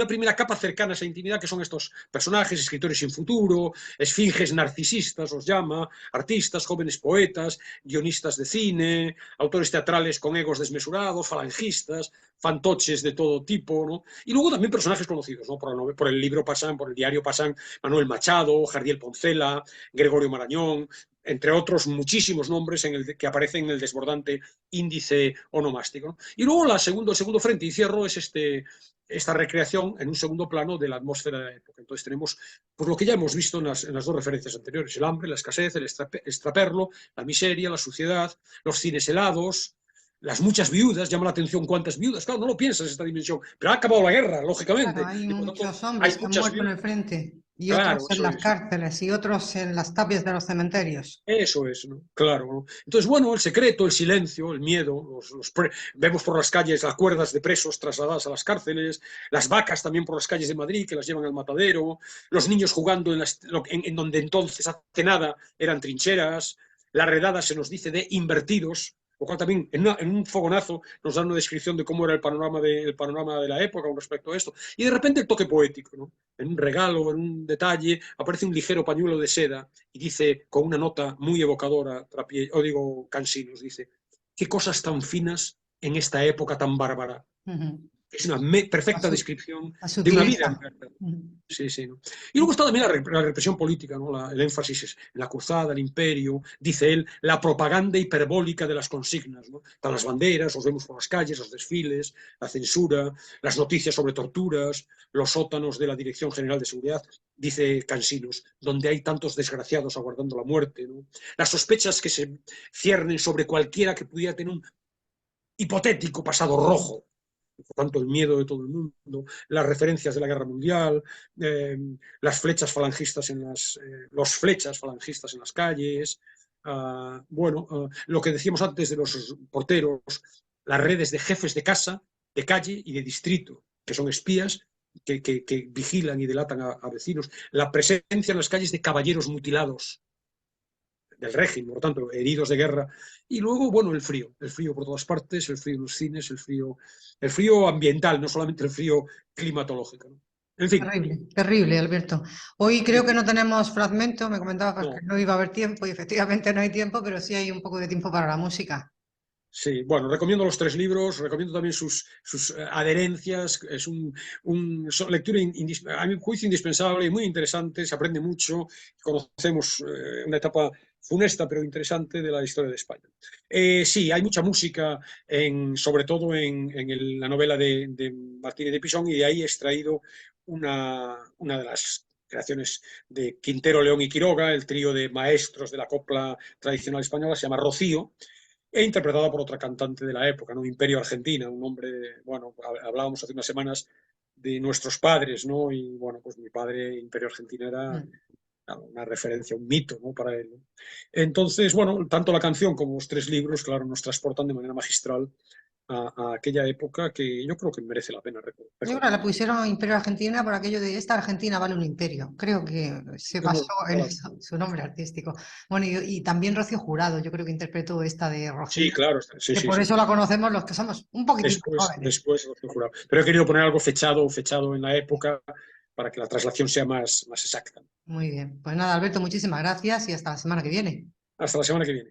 primera capa cercana a esa intimidad que son estos personajes, escritores sin futuro, esfinges narcisistas, los llama, artistas, jóvenes poetas, guionistas de cine, autores teatrales con egos desmesurados, falangistas, fantoches de todo tipo, ¿no? Y luego también personajes conocidos, ¿no? Por el libro pasan, por el diario pasan Manuel Machado, Jardiel Poncela, Gregorio Marañón, entre otros muchísimos nombres que aparecen en el desbordante índice onomástico, ¿no? Y luego el segundo frente y cierro es esta recreación en un segundo plano de la atmósfera de la época. Entonces tenemos pues, lo que ya hemos visto en las dos referencias anteriores, el hambre, la escasez, el extraperlo, la miseria, la suciedad, los cines helados, las muchas viudas, llama la atención cuántas viudas, claro, no lo piensas en esta dimensión, pero ha acabado la guerra, Claro, lógicamente, hay y por lo tanto muchos hay hombres que han muchas muerto en viudas, el frente y claro, otros en eso las es. cárceles y otros en las tapias de los cementerios. Eso es, ¿no? Claro, ¿no? Entonces, bueno, el secreto, el silencio, el miedo, vemos por las calles las cuerdas de presos trasladadas a las cárceles, las vacas también por las calles de Madrid que las llevan al matadero, los niños jugando en donde entonces hace nada eran trincheras, la redada se nos dice de invertidos, lo cual también en un fogonazo nos da una descripción de cómo era el panorama de la época con respecto a esto. Y de repente el toque poético, ¿no? En un regalo, en un detalle, aparece un ligero pañuelo de seda y dice, con una nota muy evocadora, Cansinos, dice, qué cosas tan finas en esta época tan bárbara. Es una perfecta descripción la de una vida sutileza. en verdad. Sí, sí, ¿no? Y luego está también la represión política, ¿no? El énfasis es en la cruzada, el imperio, dice él, la propaganda hiperbólica de las consignas, ¿no? Están las banderas, los vemos por las calles, los desfiles, la censura, las noticias sobre torturas, los sótanos de la Dirección General de Seguridad, dice Cansinos, donde hay tantos desgraciados aguardando la muerte, ¿no? Las sospechas que se ciernen sobre cualquiera que pudiera tener un hipotético pasado rojo, por tanto el miedo de todo el mundo, las referencias de la guerra mundial, las flechas falangistas los flechas falangistas en las calles, lo que decíamos antes de los porteros, las redes de jefes de casa, de calle y de distrito, que son espías que vigilan y delatan a vecinos, la presencia en las calles de caballeros mutilados del régimen, por tanto, heridos de guerra. Y luego, bueno, el frío por todas partes, el frío en los cines, el frío ambiental, no solamente el frío climatológico, ¿no? En fin. Terrible, terrible, Alberto. Hoy creo que no tenemos fragmento, me comentabas que No, no iba a haber tiempo y efectivamente no hay tiempo, pero sí hay un poco de tiempo para la música. sí, bueno, recomiendo los 3 libros, recomiendo también sus adherencias, es son lectura a mi juicio indispensable y muy interesante, se aprende mucho, conocemos una etapa funesta pero interesante de la historia de España. Sí, hay mucha música, sobre todo en la novela de Martínez de Pisón, y de ahí he extraído una de las creaciones de Quintero, León y Quiroga, el trío de maestros de la copla tradicional española, se llama Rocío, e interpretada por otra cantante de la época, ¿no? Imperio Argentina, un hombre, bueno, hablábamos hace unas semanas de nuestros padres, ¿no? Y bueno, pues mi padre, Imperio Argentina, era una referencia, un mito, ¿no? Para él, ¿no? Entonces, bueno, tanto la canción como los 3 libros, claro, nos transportan de manera magistral a aquella época que yo creo que merece la pena Yo creo que recordar. la pusieron Imperio Argentina por aquello de esta Argentina vale un imperio. Creo que se Yo basó no, en no la- eso, su nombre artístico. Bueno, y también Rocío Jurado, yo creo que interpretó esta de Sí, Rocío, claro, sí, que sí, por sí. eso la conocemos los que somos un poquitín jóvenes. Después, lo jurado. Pero he querido poner algo fechado en la época para que la traslación sea más exacta. Muy bien. Pues nada, Alberto, muchísimas gracias y hasta la semana que viene. Hasta la semana que viene.